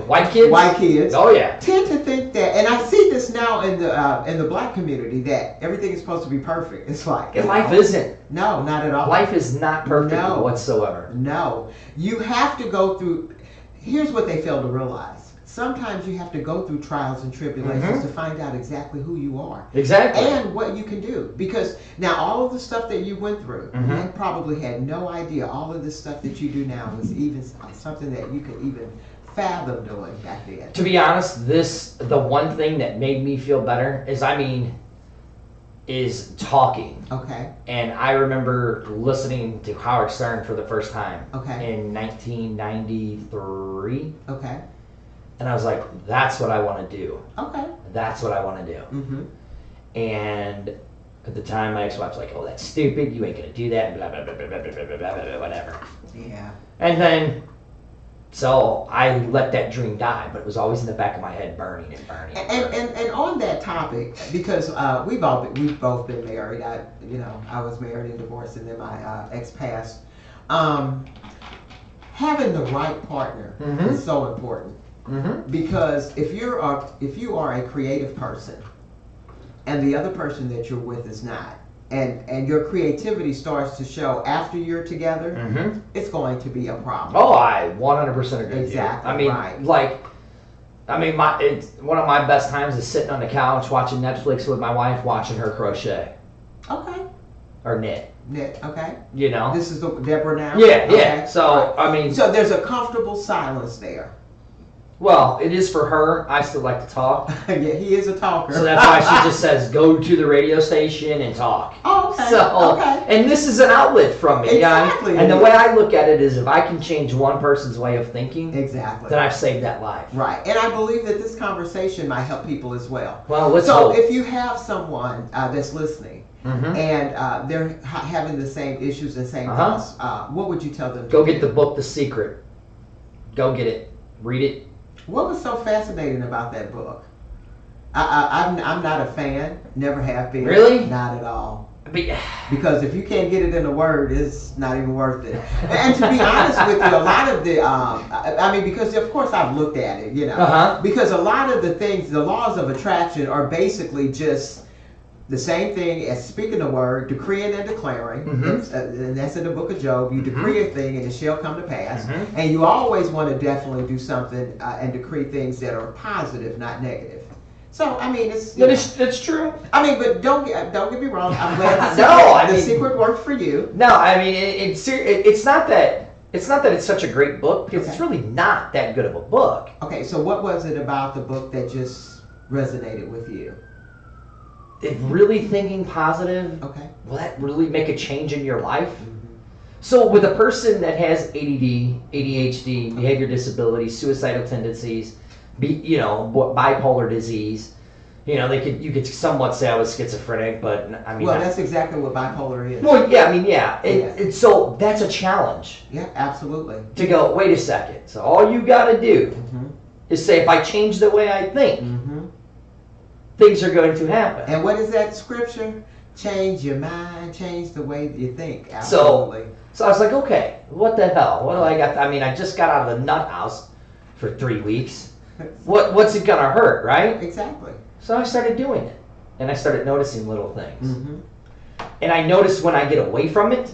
White kids? White kids. Oh, yeah. Tend to think that, and I see this now in the black community, that everything is supposed to be perfect. It's like... And life isn't. No, not at all. Life is not perfect whatsoever. No. You have to go through... Here's what they fail to realize. Sometimes you have to go through trials and tribulations to find out exactly who you are. Exactly. And what you can do. Because now all of the stuff that you went through, you probably had no idea all of this stuff that you do now was even something that you could even fathom doing back then. To be honest, the one thing that made me feel better is talking. Okay. And I remember listening to Howard Stern for the first time in 1993. Okay. And I was like, that's what I want to do. Okay. That's what I want to do. And at the time, my ex-wife was like, oh, that's stupid. You ain't going to do that. Blah, blah, blah, blah, blah, blah, blah, blah, blah, whatever. Yeah. And then, so I let that dream die, but it was always in the back of my head burning and burning. And on that topic, because we've both been married. I was married and divorced, and then my ex passed. Having the right partner is so important. Because if you are a creative person, and the other person that you're with is not, and your creativity starts to show after you're together, it's going to be a problem. Oh, I 100% agree. Exactly. I mean, one of my best times is sitting on the couch watching Netflix with my wife, watching her crochet. Okay. Or knit. Knit. Okay. You know. This is Deborah now. Yeah. Okay. Yeah. So I mean. So there's a comfortable silence there. Well, it is for her. I still like to talk. Yeah, he is a talker. So that's why she just says, go to the radio station and talk. Oh, okay. So, and this is an outlet from me. Exactly. And the way I look at it is if I can change one person's way of thinking, then I've saved that life. Right. And I believe that this conversation might help people as well. Well, let's hope. So if you have someone that's listening and they're having the same issues and same thoughts, what would you tell them to do? Go get the book, The Secret. Go get it. Read it. What was so fascinating about that book? I'm not a fan, never have been. Really? Not at all. Because if you can't get it in a word, it's not even worth it. And to be honest with you, a lot of the, because of course I've looked at it, because a lot of the things, the laws of attraction are basically just the same thing as speaking a word, decreeing and declaring, and that's in the book of Job. You decree a thing and it shall come to pass. And you always want to definitely do something and decree things that are positive, not negative. So, I mean, it's true. I mean, but don't get me wrong. I'm glad the secret worked for you. No, I mean, it's not that it's such a great book, because it's really not that good of a book. Okay, so what was it about the book that just resonated with you? If really thinking positive, will that really make a change in your life? So with a person that has ADD, ADHD, behavior disabilities, suicidal tendencies, bipolar disease, you could somewhat say I was schizophrenic, but I mean. Well, that's exactly what bipolar is. Well, yeah, I mean, yeah. And so that's a challenge. Yeah, absolutely. To go, wait a second. So all you got to do is say, if I change the way I think, things are going to happen. And what is that scripture? Change your mind, change the way you think. Absolutely. So I was like, okay, what the hell? What do I got? I mean, I just got out of the nut house for 3 weeks. What's it gonna hurt, right? Exactly. So I started doing it, and I started noticing little things. And I noticed when I get away from it,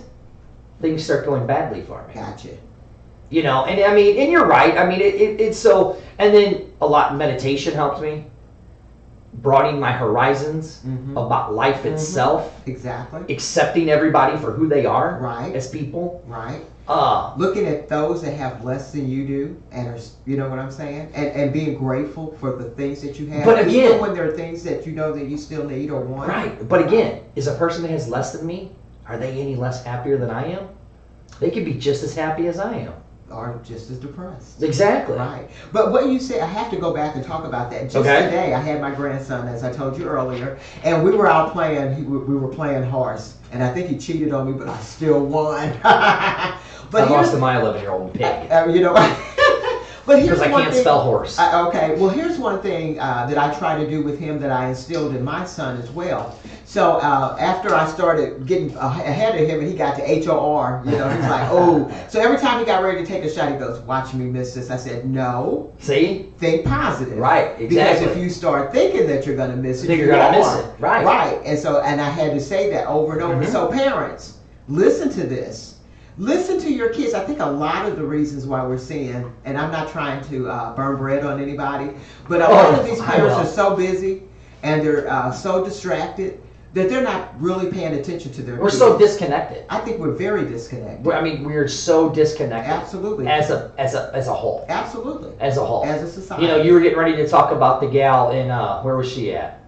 things start going badly for me. Gotcha. And I mean, and you're right. I mean, it's so. And then a lot meditation helped me. Broadening my horizons about life itself. Exactly. Accepting everybody for who they are as people. Right. Looking at those that have less than you do and are, you know what I'm saying? And being grateful for the things that you have. But again, even when there are things that you know that you still need or want. Right. But again, is a person that has less than me, are they any less happier than I am? They could be just as happy as I am. Or just as depressed. Exactly. Right. But what you said, I have to go back and talk about that. Just today, I had my grandson, as I told you earlier, and we were out playing. We were playing horse, and I think he cheated on me, but I still won. But I lost to my 11-year-old pig. But But here's because I one can't thing, spell horse. Okay, well, here's one thing that I try to do with him that I instilled in my son as well. So after I started getting ahead of him and he got to HOR, he's like, oh. So every time he got ready to take a shot, he goes, watch me miss this. I said, no. See? Think positive. Right, exactly. Because if you start thinking that you're going to miss it, you're going to miss it. Right. Right. And I had to say that over and over. So parents, listen to this. Listen to your kids. I think a lot of the reasons why we're seeing, and I'm not trying to burn bread on anybody, but a lot of these parents are so busy and they're so distracted that they're not really paying attention to their kids. We're so disconnected. I think we're very disconnected. We're so disconnected. Absolutely. As a whole. Absolutely. As a whole. As a society. You were getting ready to talk about the gal in, where was she at?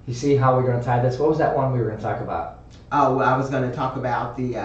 You see how we're going to tie this? What was that one we were going to talk about? Oh, well, I was going to talk about the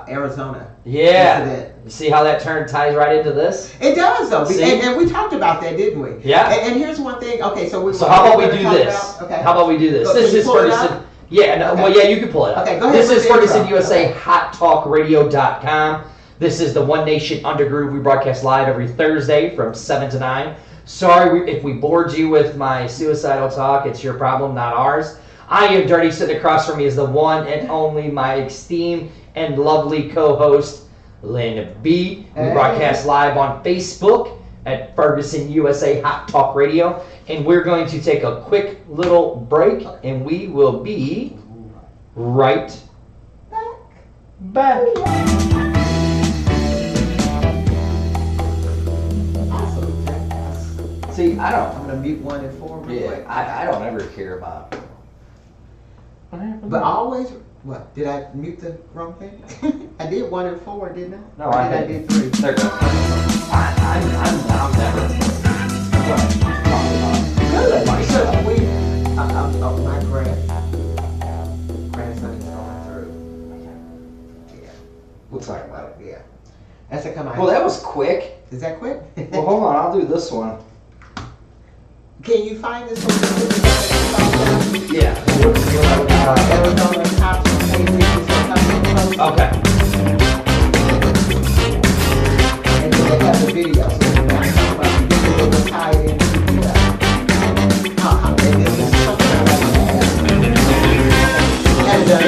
Arizona incident. You see how that ties right into this? It does, though. And we talked about that, didn't we? Yeah. And here's one thing. Okay, so how about we do this? Okay. How about we do this? This is Ferguson. Yeah, no, okay. Well, yeah, you can pull it up. Okay, go ahead. This is Ferguson USA, HotTalkRadio.com. This is the One Nation Undergroove. We broadcast live every Thursday from 7 to 9. Sorry if we bored you with my suicidal talk. It's your problem, not ours. I am Dirty. Sitting across from me is the one and only, my esteemed and lovely co-host, Lynn B. We broadcast live on Facebook at Ferguson USA Hot Talk Radio. And we're going to take a quick little break, and we will be right back. See, I'm going to mute 1 and 4 real quick. I don't ever care about what happened. But always, what? Did I mute the wrong thing? I did 1 and 4, didn't I? No, I did 3. There it goes. I'm never. Good. So my grandson is going through. Yeah. We'll talk about it. Yeah. That's a come on. Well, that was quick. Is that quick? Well, hold on. I'll do this one. Can you find this one? Yeah. Arizona cops on Facebook. Okay. And then they have the video. So you can tie it into the and then there's something like that. And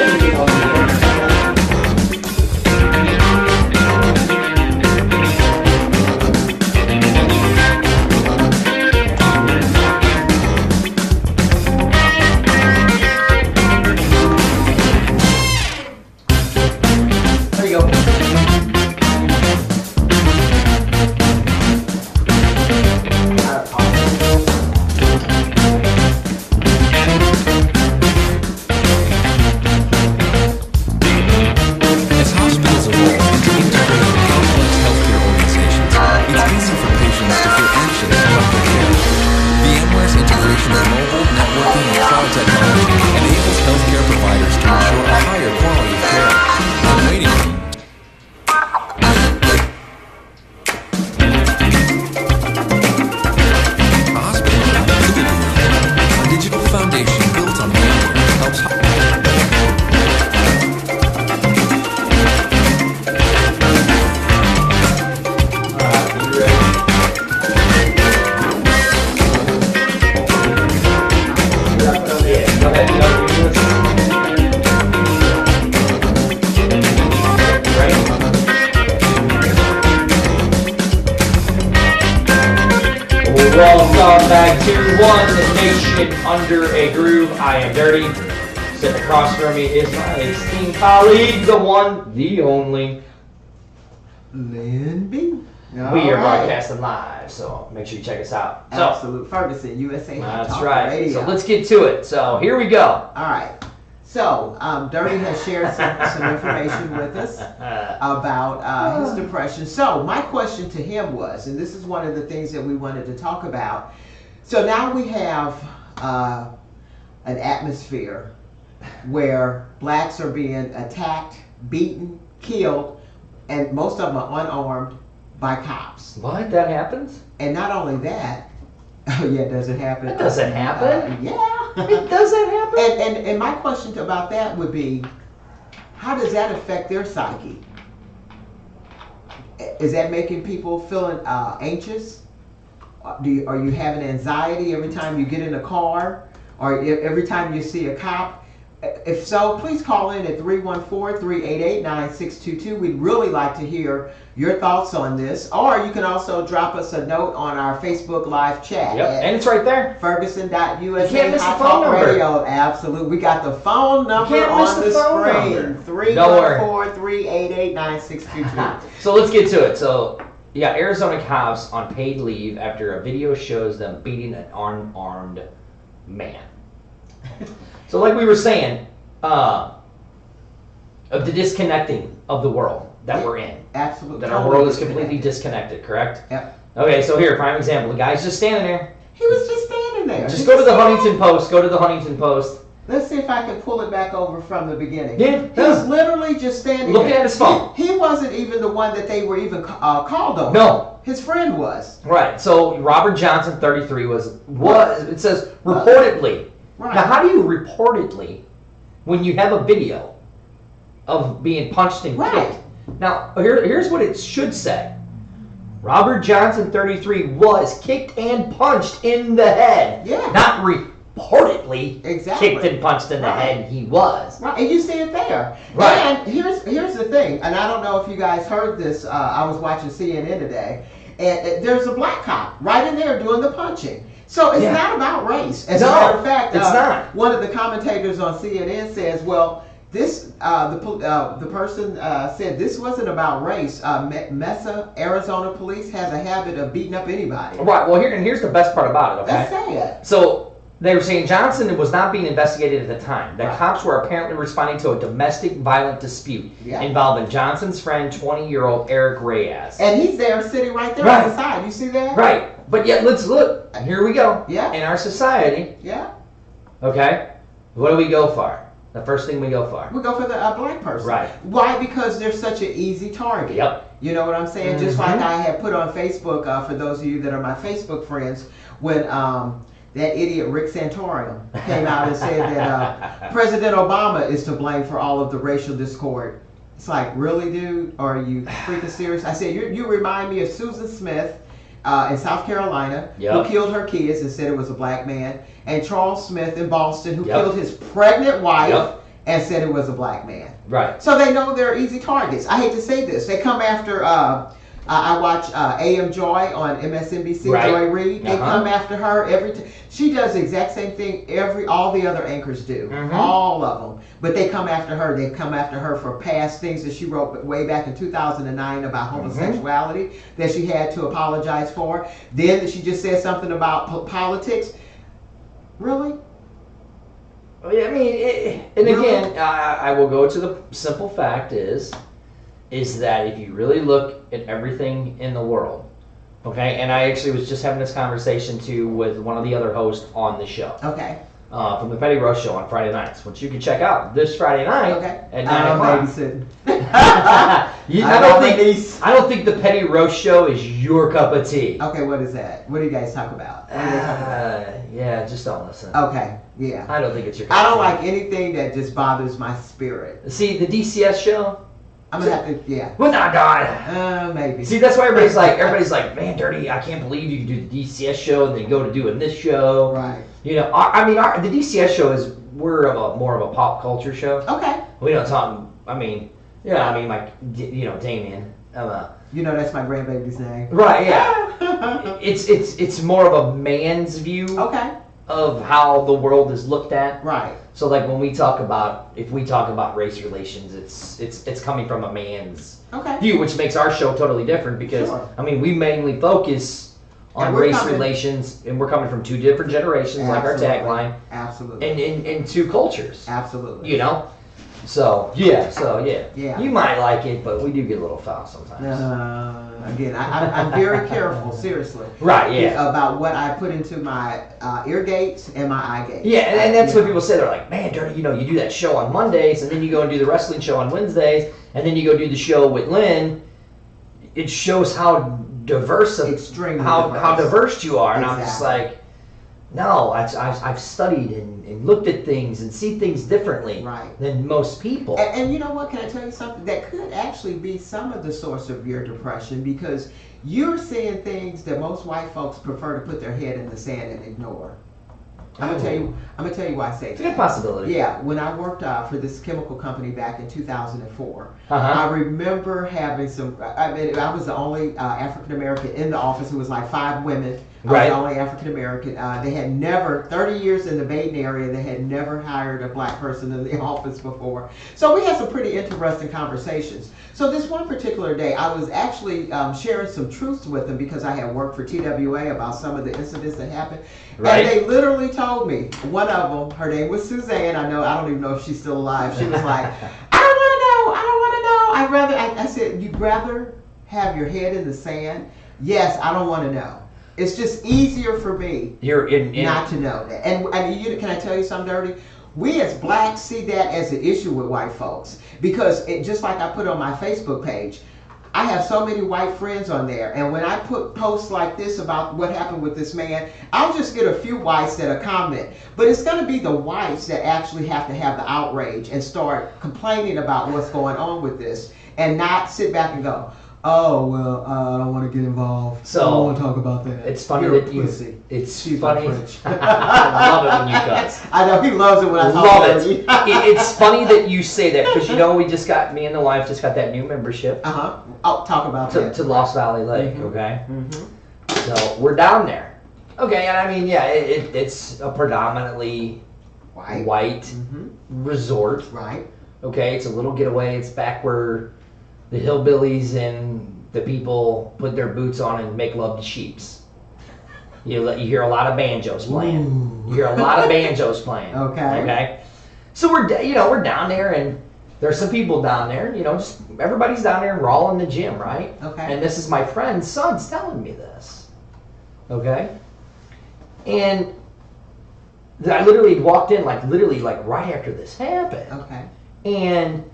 Welcome back to One Nation Under a Groove. I am Dirty. Sitting across from me is my esteemed colleague, the one, the only, Lynn B. We are broadcasting live, so make sure you check us out. Absolute Ferguson USA. That's right. Radio. So let's get to it. So here we go. All right. So Dirty has shared some information with us about his depression. So my question to him was, and this is one of the things that we wanted to talk about. So now we have an atmosphere where blacks are being attacked, beaten, killed, and most of them are unarmed by cops. What? That happens? And not only that, oh yeah, does it happen? It doesn't happen. Yeah. It doesn't happen. And my question about that would be, how does that affect their psyche? is that making people feeling anxious? Are you having anxiety every time you get in a car, or every time you see a cop? If so, please call in at 314-388-9622. We'd really like to hear your thoughts on this. Or you can also drop us a note on our Facebook Live chat. Yep, and it's right there. Ferguson.USA. You can't miss the Hot phone Talk number. Radio. Absolutely. We got the phone number on the screen. 314-388-9622. So let's get to it. So, yeah, Arizona cops on paid leave after a video shows them beating an unarmed man. So like we were saying, of the disconnecting of the world that we're in. Absolutely. That our world is completely disconnected, correct? Yep. Okay, so here, prime example. The guy's just standing there. He was just standing there. Just go to the Huntington Post. Go to the Huntington Post. Let's see if I can pull it back over from the beginning. Yeah. He was literally just standing looking there. at his phone. He wasn't even the one that they were even called on. No. His friend was. Right. So Robert Johnson, 33, was it says reportedly. Right. Now, how do you reportedly when you have a video of being punched and kicked? Now, here's what it should say. Robert Johnson, 33, was kicked and punched in the head. Yeah. Not reportedly Exactly. kicked and punched in the head. He was. Right, and you see it there. Right. And here's the thing, and I don't know if you guys heard this. I was watching CNN today, and there's a black cop right in there doing the punching. So it's not about race. As a matter of fact, it's not. One of the commentators on CNN says, "Well, this the person said this wasn't about race. Mesa, Arizona police has a habit of beating up anybody." Right. Well, here's the best part about it. Okay. Let's say it. So they were saying Johnson was not being investigated at the time. The Right. cops were apparently responding to a domestic violent dispute involving Johnson's friend, 20-year-old Eric Reyes. And he's there sitting right there Right. on the side. You see that? Right. But yet, let's look. Here we go. Yeah. In our society, Yeah. okay, what do we go for? The first thing we go for. We go for the black person. Right. Why? Because they're such an easy target. Yep. You know what I'm saying? Just like I had put on Facebook, for those of you that are my Facebook friends, when that idiot Rick Santorum came out and said that President Obama is to blame for all of the racial discord. It's like, really, dude? Or are you freaking serious? I said, you remind me of Susan Smith in South Carolina, who killed her kids and said it was a black man, and Charles Smith in Boston, who killed his pregnant wife and said it was a black man. Right. So they know they're easy targets. I hate to say this. They come after, I watch AM Joy on MSNBC, Joy Reid. They come after her every time. She does the exact same thing all the other anchors do. All of them. But they come after her. They come after her for past things that she wrote way back in 2009 about homosexuality that she had to apologize for. Then she just said something about politics. Really? I mean, and again, I will go to the simple fact is that if you really look at everything in the world, okay, and I actually was just having this conversation too with one of the other hosts on the show. Okay. From the Petty Roast Show on Friday nights, which you can check out this Friday night at 9 o'clock. Babysitting. I don't think the Petty Roast Show is your cup of tea. Okay, what is that? What do you guys talk about? Yeah, just don't listen. Okay, yeah. I don't think it's your cup I of don't tea. like anything that just bothers my spirit. See, the DCS show? I'm gonna have to, yeah. Well, not God. Maybe. See, that's why everybody's like, man, Dirty, I can't believe you can do the DCS show and then go to doing this show. Right. You know, the DCS show is, we're more of a pop culture show. Okay. We don't talk, like, Damien. You know that's my grandbaby's name. Right, yeah. it's more of a man's view of how the world is looked at. Right. So like when we talk about, if we talk about race relations, it's coming from a man's view, which makes our show totally different because, I mean, we mainly focus on race relations, and we're coming from two different generations, like our tagline. Absolutely. And two cultures. Absolutely. You know? So yeah. You might like it, but we do get a little foul sometimes. Again, I'm very careful, seriously. Right, yeah. About what I put into my ear gates and my eye gates. Yeah, and that's what people say. They're like, man, Dirty, you do that show on Mondays, and then you go and do the wrestling show on Wednesdays, and then you go do the show with Lynn. It shows how diverse, extremely how diverse you are. And exactly. I'm just like, No, I've studied and looked at things and see things differently than most people. And you know what? Can I tell you something? That could actually be some of the source of your depression, because you're seeing things that most white folks prefer to put their head in the sand and ignore. I'm gonna tell you why I say that. It's a good possibility. Yeah, when I worked for this chemical company back in 2004, I remember having I was the only African American in the office. It was like 5 women. I was the only African American. They had never, 30 years in the Baden area, they had never hired a black person in the office before. So we had some pretty interesting conversations. So this one particular day, I was actually sharing some truths with them because I had worked for TWA about some of the incidents that happened. And they literally told me, one of them, her name was Suzanne. I don't even know if she's still alive. She was like, I don't want to know. I said, you'd rather have your head in the sand? Yes, I don't want to know. It's just easier for me not to know that. And can I tell you something dirty? We as blacks see that as an issue with white folks, because just like I put on my Facebook page, I have so many white friends on there, and when I put posts like this about what happened with this man, I'll just get a few whites that'll comment. But it's going to be the whites that actually have to have the outrage and start complaining about what's going on with this, and not sit back and go, oh, well, I don't want to get involved. So, I don't want to talk about that. It's funny that you... She's funny. I love it when you cuss. I know, he loves it when I talk about it. It's funny that you say that, because me and the wife just got that new membership. I'll talk about that. To Lost Valley Lake, okay? So, we're down there. Okay, and I mean, yeah, it's a predominantly white resort. Right. Okay, it's a little getaway. It's back where the hillbillies and the people put their boots on and make love to sheeps. You hear a lot of banjos playing. Ooh. You hear a lot of banjos playing. Okay. So we're down there, and there's some people down there. Just everybody's down there, and we're all in the gym, right? Okay. And this is my friend's son's telling me this. Okay. And I literally walked in, like right after this happened. Okay. And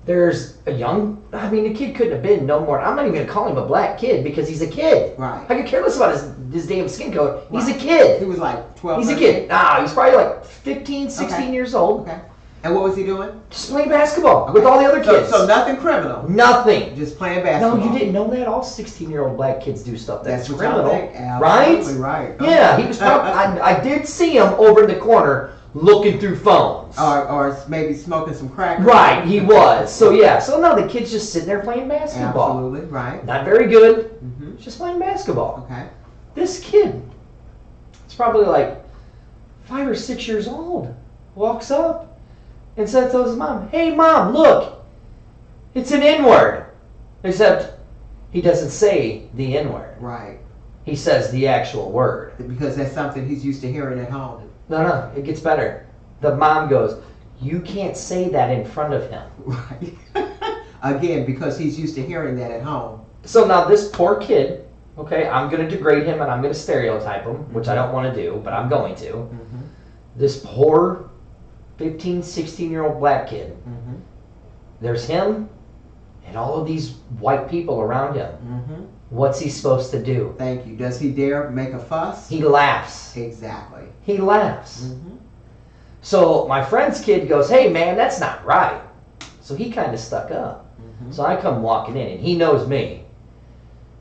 there's a the kid couldn't have been no more. I'm not even going to call him a black kid, because he's a kid. Right. I could care less about his damn skin color. Right. He's a kid. He was like 12. He's a kid. He's probably like 15, 16 years old. Okay. And what was he doing? Just playing basketball with all the other kids. So nothing criminal. Nothing. Just playing basketball. No, you didn't know that? All 16-year-old black kids do stuff that's criminal. Absolutely right. Yeah, he was probably, I did see him over in the corner looking through phones. Or maybe smoking some crack. Right, he was. So no, the kid's just sitting there playing basketball. Absolutely, right. Not very good. Just playing basketball. Okay. This kid, it's probably like 5 or 6 years old, walks up and says to his mom, "Hey mom, look, it's an N-word." Except he doesn't say the N-word. Right. He says the actual word. Because that's something he's used to hearing at home. No, it gets better. The mom goes, "You can't say that in front of him." Right. Again, because he's used to hearing that at home. So now this poor kid, okay, I'm going to degrade him and I'm going to stereotype him, which I don't want to do, but I'm going to. This poor 15, 16-year-old black kid, there's him and all of these white people around him. What's he supposed to do? Thank you. Does he dare make a fuss? He laughs. Exactly. He laughs. So my friend's kid goes, "Hey man, that's not right." So he kind of stuck up. So I come walking in, and he knows me.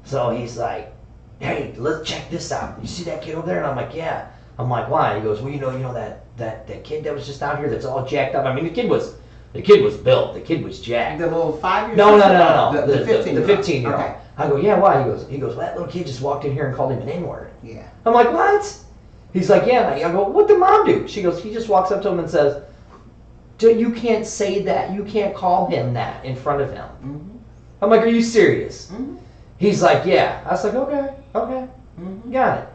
So he's like, "Hey, let's check this out. You see that kid over there?" And I'm like, "Yeah." I'm like, "Why?" He goes, "Well, you know that kid that was just out here that's all jacked up. I mean, the kid was built. The kid was jacked." The little 5-year-old? No. The 15-year-old. 15-year-old. Okay. I go, "Yeah, why?" He goes, "Well, that little kid just walked in here and called him an N-word." Yeah. I'm like, "What?" He's like, "Yeah." I go, "What'd the mom do?" She goes, "He just walks up to him and says, you can't say that. You can't call him that in front of him." I'm like, "Are you serious?" He's like, "Yeah." I was like, okay, got it.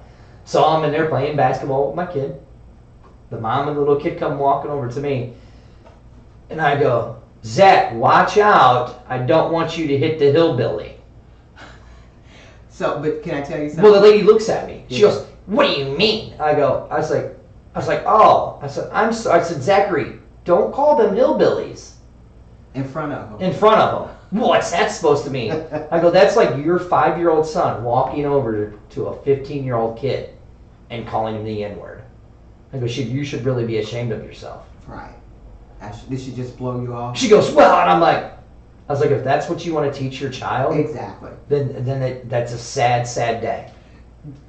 So I'm in there playing basketball with my kid. The mom and the little kid come walking over to me. And I go, "Zach, watch out. I don't want you to hit the hillbilly." So, but can I tell you something? Well, the lady looks at me. She goes, "What do you mean?" I was like, "Oh." I said, "Zachary, don't call them hillbillies." In front of them. In front of them. What's that supposed to mean? I go, "That's like your 5-year-old son walking over to a 15-year-old kid and calling him the N-word. I go, you should really be ashamed of yourself. Right. Did she just blow you off? She goes, well, and I was like, if that's what you want to teach your child, exactly, then that's a sad, sad day.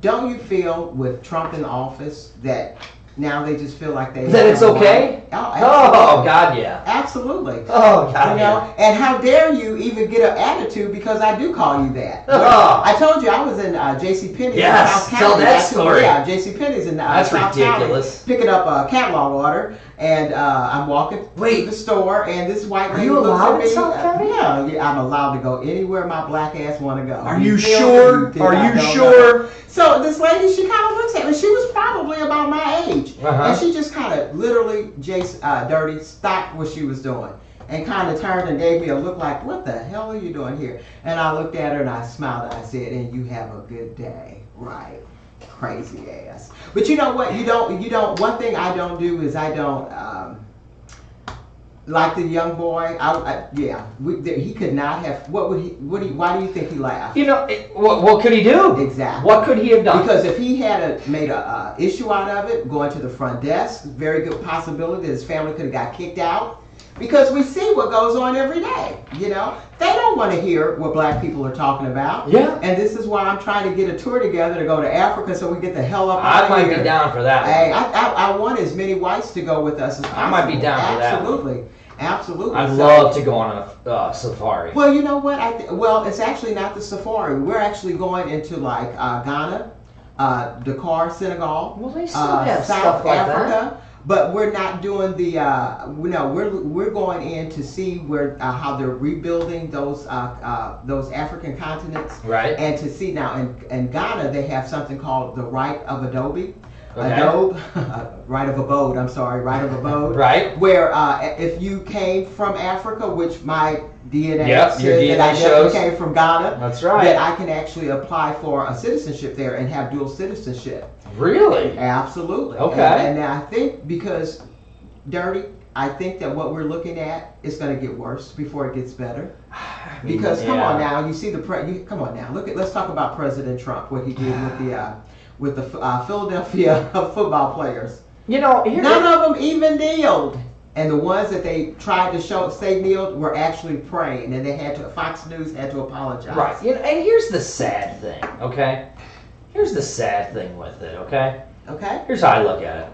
Don't you feel with Trump in office that now they just feel like they that it's okay? Oh, God, yeah. Absolutely. Oh, God, yeah. And how dare you even get an attitude because I do call you that. Oh. I told you I was in JCPenney's yes, in South County. Tell that story. Yeah, JCPenney's in That's South ridiculous. County, picking up a catalog order, and I'm walking to the store, and this white lady looks at me. South County? Yeah, I'm allowed to go anywhere my black ass want to go. Are you sure? Are you sure? So this lady, she kind of looks at me. She was probably about my age, and she just kind of literally, Dirty, stopped what she was doing and kind of turned and gave me a look like, what the hell are you doing here? And I looked at her and I smiled and I said, and you have a good day, right? Crazy ass. But you know what? You don't. One thing I don't do is I don't. Like the young boy, he could not have. Why do you think he laughed? You know, what could he do? Exactly. What could he have done? Because if he had made a issue out of it, going to the front desk, very good possibility that his family could have got kicked out. Because we see what goes on every day. You know, they don't want to hear what black people are talking about. Yeah. And this is why I'm trying to get a tour together to go to Africa so we get the hell up out of here. I might be down for that. Hey, I want as many whites to go with us as possible. I might be down for that. Absolutely. Absolutely. I'd love to go on a safari. Well, you know what? Well, it's actually not the safari. We're actually going into like Ghana, Dakar, Senegal, well, they still have South stuff like Africa. that. But we're not doing the. We're going in to see where how they're rebuilding those African continents. Right. And to see now in Ghana they have something called the right of Adobe. Okay. Right of abode. I'm sorry, right of abode. Right. Where if you came from Africa, which my DNA your DNA that I shows came from Ghana. That's right. That I can actually apply for a citizenship there and have dual citizenship. Really? Absolutely. Okay. And I think because Dirty, I think that what we're looking at is going to get worse before it gets better. Because come on now, you see come on now. Let's talk about President Trump, what he did with the Philadelphia football players. You know, none of them even kneeled. And the ones that they tried to say kneeled were actually praying, and Fox News had to apologize. Right. You know, and here's the sad thing, okay? Here's the sad thing with it, okay? Okay. Here's how I look at it.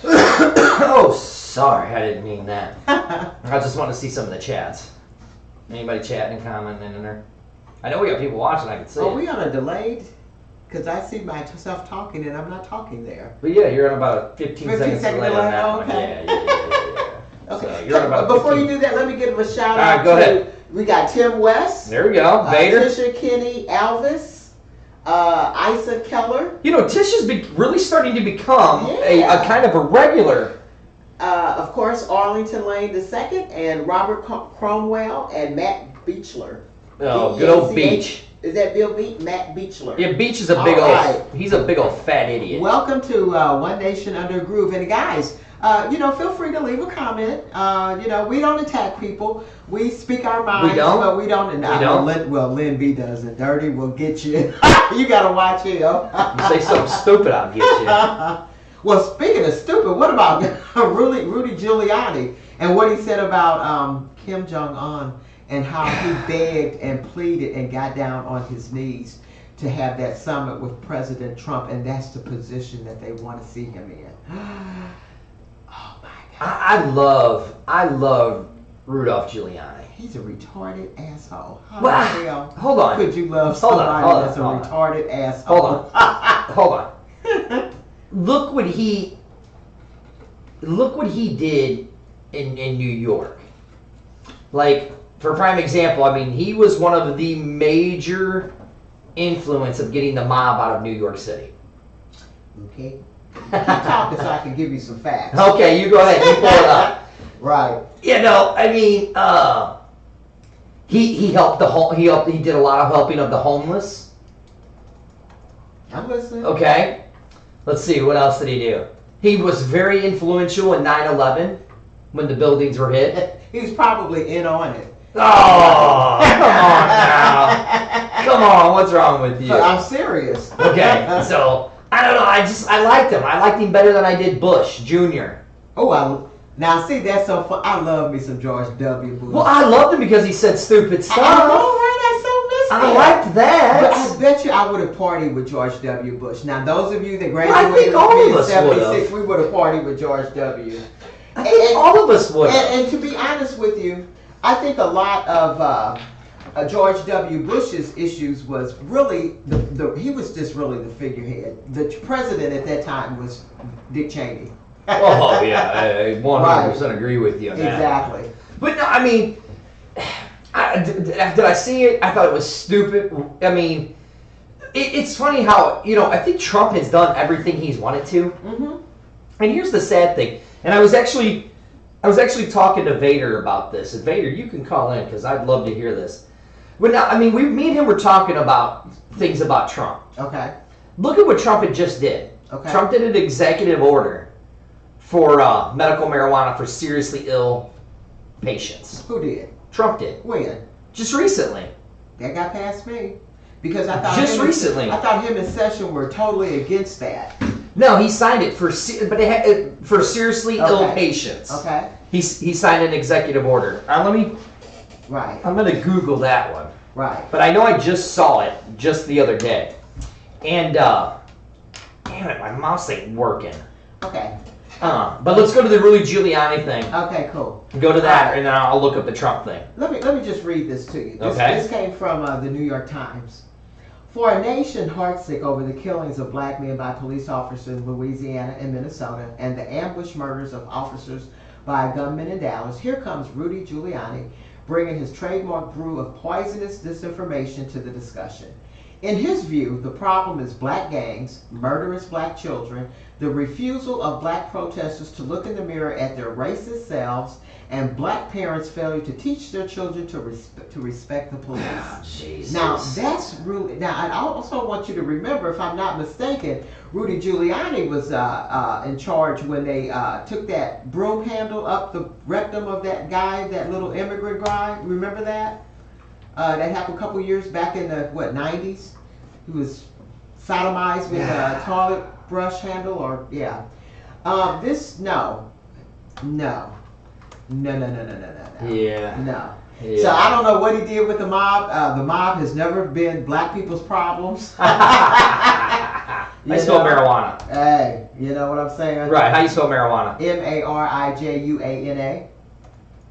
Oh, sorry, I didn't mean that. I just want to see some of the chats. Anybody chatting and commenting in there? I know we got people watching, I can see. Are we on a delayed? Because I see myself talking and I'm not talking there. But yeah, you're on about a 15 seconds delay on that one. Okay. Yeah. Okay. So you're on about before you do that, let me give him a shout out. Go ahead. We got Tim West. There we go. Vader. Tisha Kenny Alvis. Isa Keller. You know, Tisha's really starting to become a kind of a regular. Of course, Arlington Lane II and Robert Cromwell and Matt Beechler. Oh, good old Beach. Is that Bill Beach? Matt Beechler. Yeah, Beach is a big he's a big old fat idiot. Welcome to One Nation Under a Groove. And guys, feel free to leave a comment. We don't attack people. We speak our minds. We don't? But we don't. Lynn B doesn't. Dirty will get you. You got to watch him. You say something stupid, I'll get you. Well, speaking of stupid, what about Rudy Giuliani and what he said about Kim Jong-un? And how he begged and pleaded and got down on his knees to have that summit with President Trump, and that's the position that they want to see him in. Oh my God! I love Rudolph Giuliani. He's a retarded asshole. Hold on. Could you love somebody that's a retarded asshole? Hold on. Look what he did in New York. Like. For prime example, I mean, he was one of the major influence of getting the mob out of New York City. Okay. Keep talking so I can give you some facts. Okay, you go ahead. You pull it up. Right. You know, I mean, he helped he did a lot of helping of the homeless. I'm listening. Okay. Let's see, what else did he do? He was very influential in 9/11 when the buildings were hit. He was probably in on it. Oh, come on now. Come on, what's wrong with you? I'm serious. Okay, so I don't know. I liked him. I liked him better than I did Bush Jr. Oh, now see, that's so fun. I love me some George W. Bush. Well, I loved him because he said stupid stuff. I know, right? I so missed I it. liked that. But I bet you I would have partied with George W. Bush. Now, those of you that I graduated think all with of me us in would've. 76, we would have partied with George W. I think all of us would. And to be honest with you, I think a lot of George W. Bush's issues was really he was just really the figurehead. The president at that time was Dick Cheney. Oh yeah, I 100% agree with you on that. Exactly. But no, I mean, did I see it? I thought it was stupid. I mean, it's funny how, I think Trump has done everything he's wanted to. Mm-hmm. And here's the sad thing. And I was actually talking to Vader about this. And Vader, you can call in because I'd love to hear this. But now, I mean, me and him were talking about things about Trump. Okay. Look at what Trump had just did. Okay. Trump did an executive order for medical marijuana for seriously ill patients. Who did? Trump did. When? Just recently. That got past me. Because I thought recently. I thought him and Session were totally against that. No, he signed it for seriously ill patients. Okay. He signed an executive order. Right. I'm gonna Google that one. Right. But I know I just saw it just the other day. And damn it, my mouse ain't working. Okay. But let's go to the Rudy Giuliani thing. Okay, cool. Go to that, Right. and then I'll look up the Trump thing. Let me just read this to you. Okay. This came from the New York Times. For a nation heartsick over the killings of black men by police officers in Louisiana and Minnesota and the ambush murders of officers by gunmen in Dallas, here comes Rudy Giuliani bringing his trademark brew of poisonous disinformation to the discussion. In his view, the problem is black gangs, murderous black children, the refusal of black protesters to look in the mirror at their racist selves, and black parents' failure to teach their children to respect the police. Oh, Jesus. Now, that's really... Now, I also want you to remember, if I'm not mistaken, Rudy Giuliani was in charge when they took that broom handle up the rectum of that guy, that little immigrant guy. Remember that? That happened a couple years back in the, 90s? He was sodomized with a toilet brush handle, or, yeah. No. Yeah. No. Yeah. So I don't know what he did with the mob. The mob has never been black people's problems. I spell marijuana. Hey, you know what I'm saying? Right, how you spell marijuana? Marijuana.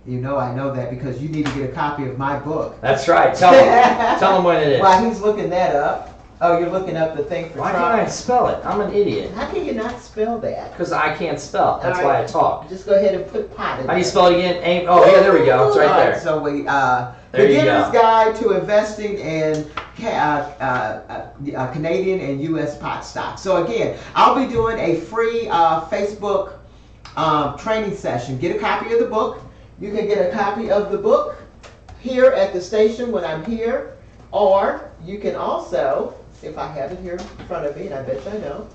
You know I know that because you need to get a copy of my book. That's right. Tell him when it is. While he's looking that up. Oh, you're looking up the thing for Why Trump. can't I spell it? I'm an idiot. How can you not spell that? Because I can't spell. That's All why right. I talk. Just go ahead and put pot in How do you there. spell it again? Oh, yeah, there we go. It's right All there. So we, There you Beginner's go. Guide to Investing in Canadian and U.S. pot stocks. So again, I'll be doing a free Facebook training session. Get a copy of the book. You can get a copy of the book here at the station when I'm here, or you can also, see if I have it here in front of me, and I bet you I don't.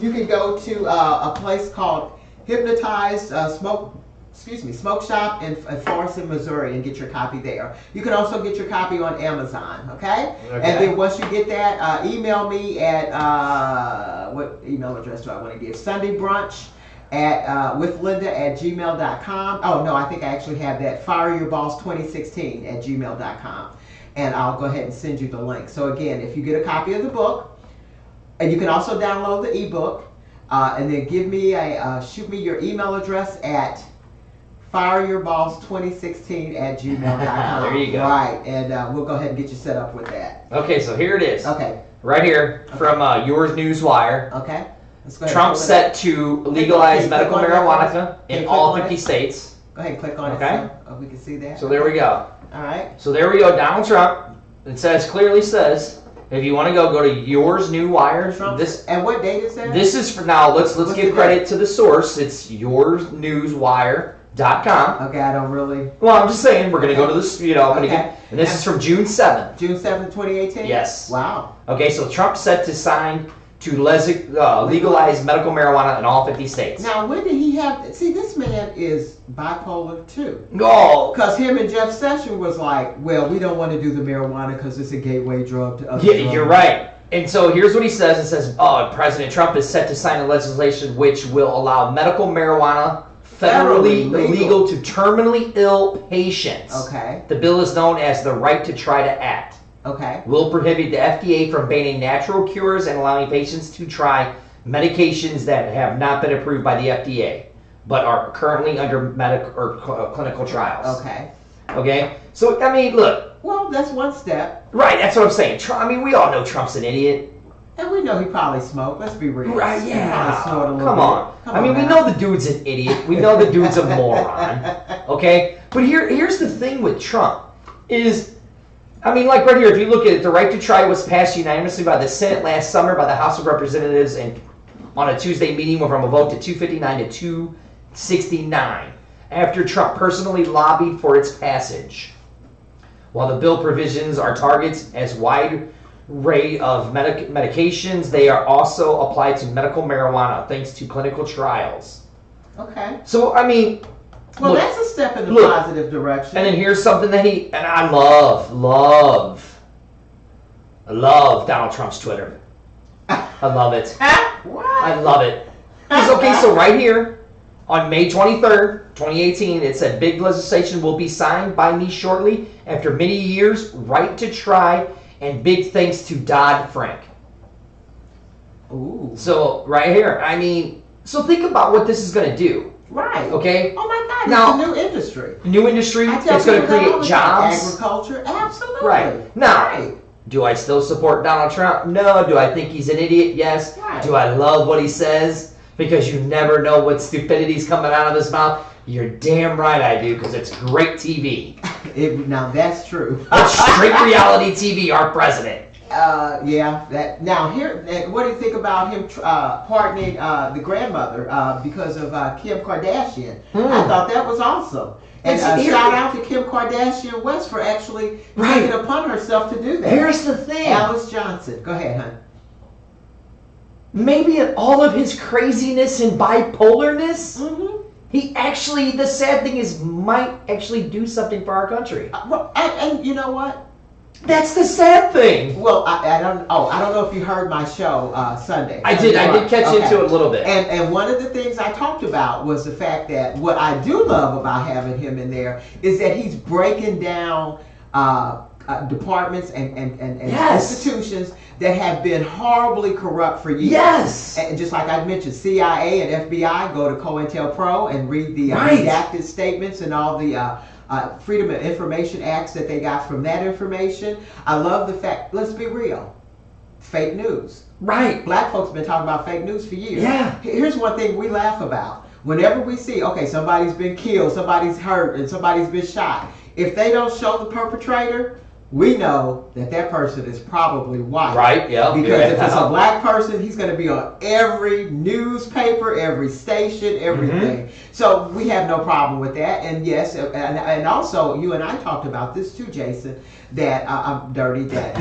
You can go to a place called Hypnotized Smoke Shop in Florissant, Missouri, and get your copy there. You can also get your copy on Amazon, okay? And then once you get that, email me at, what email address do I want to give? SundayBrunch withlinda@gmail.com. Oh, no, I think I actually have that, FireYourBoss2016@gmail.com. And I'll go ahead and send you the link. So again, if you get a copy of the book, and you can also download the ebook, and then give me shoot me your email address at FireYourBoss2016@gmail.com. There you go. Right, and we'll go ahead and get you set up with that. Okay, so here it is. Okay. Right here from Yours Newswire. Okay. Let's go ahead. Trump Pull it set up. to legalize Okay, medical click on that. marijuana Okay, in click all on 50 it. states. Go ahead and click on Okay. it so we can see that. So there we go. All right. So there we go. Donald Trump. It clearly says, if you want to go to Yours Newswire. Trump. And what date is that? This is for now. Let's What's give the credit date? to the source. It's yoursnewswire.com. Okay, I don't really. Well, I'm just saying we're gonna go to this. I'm gonna Okay. and this is from June 7th. June 7th, 2018? Yes. Wow. Okay, so Trump set to sign to legalize medical marijuana in all 50 states. Now, when did he have... See, this man is bipolar, too. Oh, Because him and Jeff Sessions was like, well, we don't want to do the marijuana because it's a gateway drug to other yeah, drugs. you're right. And so here's what he says. It says, President Trump is set to sign a legislation which will allow medical marijuana federally legal to terminally ill patients. Okay. The bill is known as the Right to Try to Act. Okay. Will prohibit the FDA from banning natural cures and allowing patients to try medications that have not been approved by the FDA, but are currently under medical or clinical trials. Okay. Okay? So, I mean, look. Well, that's one step. Right, that's what I'm saying. I mean, we all know Trump's an idiot. And we know he probably smoked. Let's be real. Right, yeah. Come on. I mean, we know the dude's an idiot. We know the dude's a moron. Okay? But here's the thing with Trump is, I mean, like right here, if you look at it, the right to try was passed unanimously by the Senate last summer, by the House of Representatives, and on a Tuesday meeting from a vote to 259 to 269, after Trump personally lobbied for its passage. While the bill provisions are targets as wide array of medications, they are also applied to medical marijuana thanks to clinical trials. Okay. So, I mean... Well, look, that's a step in the positive direction. And then here's something that I love Donald Trump's Twitter. I love it. What? I love it. Okay, so right here, on May 23rd, 2018, it said, big legislation will be signed by me shortly after many years, right to try, and big thanks to Dodd-Frank. Ooh. So, right here, I mean, so think about what this is going to do. Right. Okay? Oh my God, now, it's a new industry. New industry, it's going to create jobs. Agriculture, absolutely. Right. Now, do I still support Donald Trump? No. Do I think he's an idiot? Yes. Right. Do I love what he says? Because you never know what stupidity's coming out of his mouth. You're damn right I do, because it's great TV. Now that's true. It's straight reality TV, our president. Yeah. Now here, what do you think about him pardoning the grandmother because of Kim Kardashian? I thought that was awesome. And shout out to Kim Kardashian West for actually taking it upon herself to do that. Here's the thing. Alice Johnson. Go ahead, hon. Maybe in all of his craziness and bipolarness, he actually, the sad thing is, might actually do something for our country. And you know what? That's the sad thing. Well, I don't know if you heard my show Sunday. I did catch into it a little bit. And one of the things I talked about was the fact that what I do love about having him in there is that he's breaking down departments and institutions that have been horribly corrupt for years. Yes. And just like I mentioned, CIA and FBI, go to COINTELPRO and read the redacted statements and all the Freedom of Information Acts that they got from that information. I love the fact, let's be real, fake news. Right. Black folks have been talking about fake news for years. Yeah. Here's one thing we laugh about. Whenever we see, okay, somebody's been killed, somebody's hurt, and somebody's been shot, if they don't show the perpetrator, we know that that person is probably white. Right, yeah. Because if it's a black person, he's going to be on every newspaper, every station, everything. So we have no problem with that. And yes, and also you and I talked about this too, Jason, that I'm dirty, that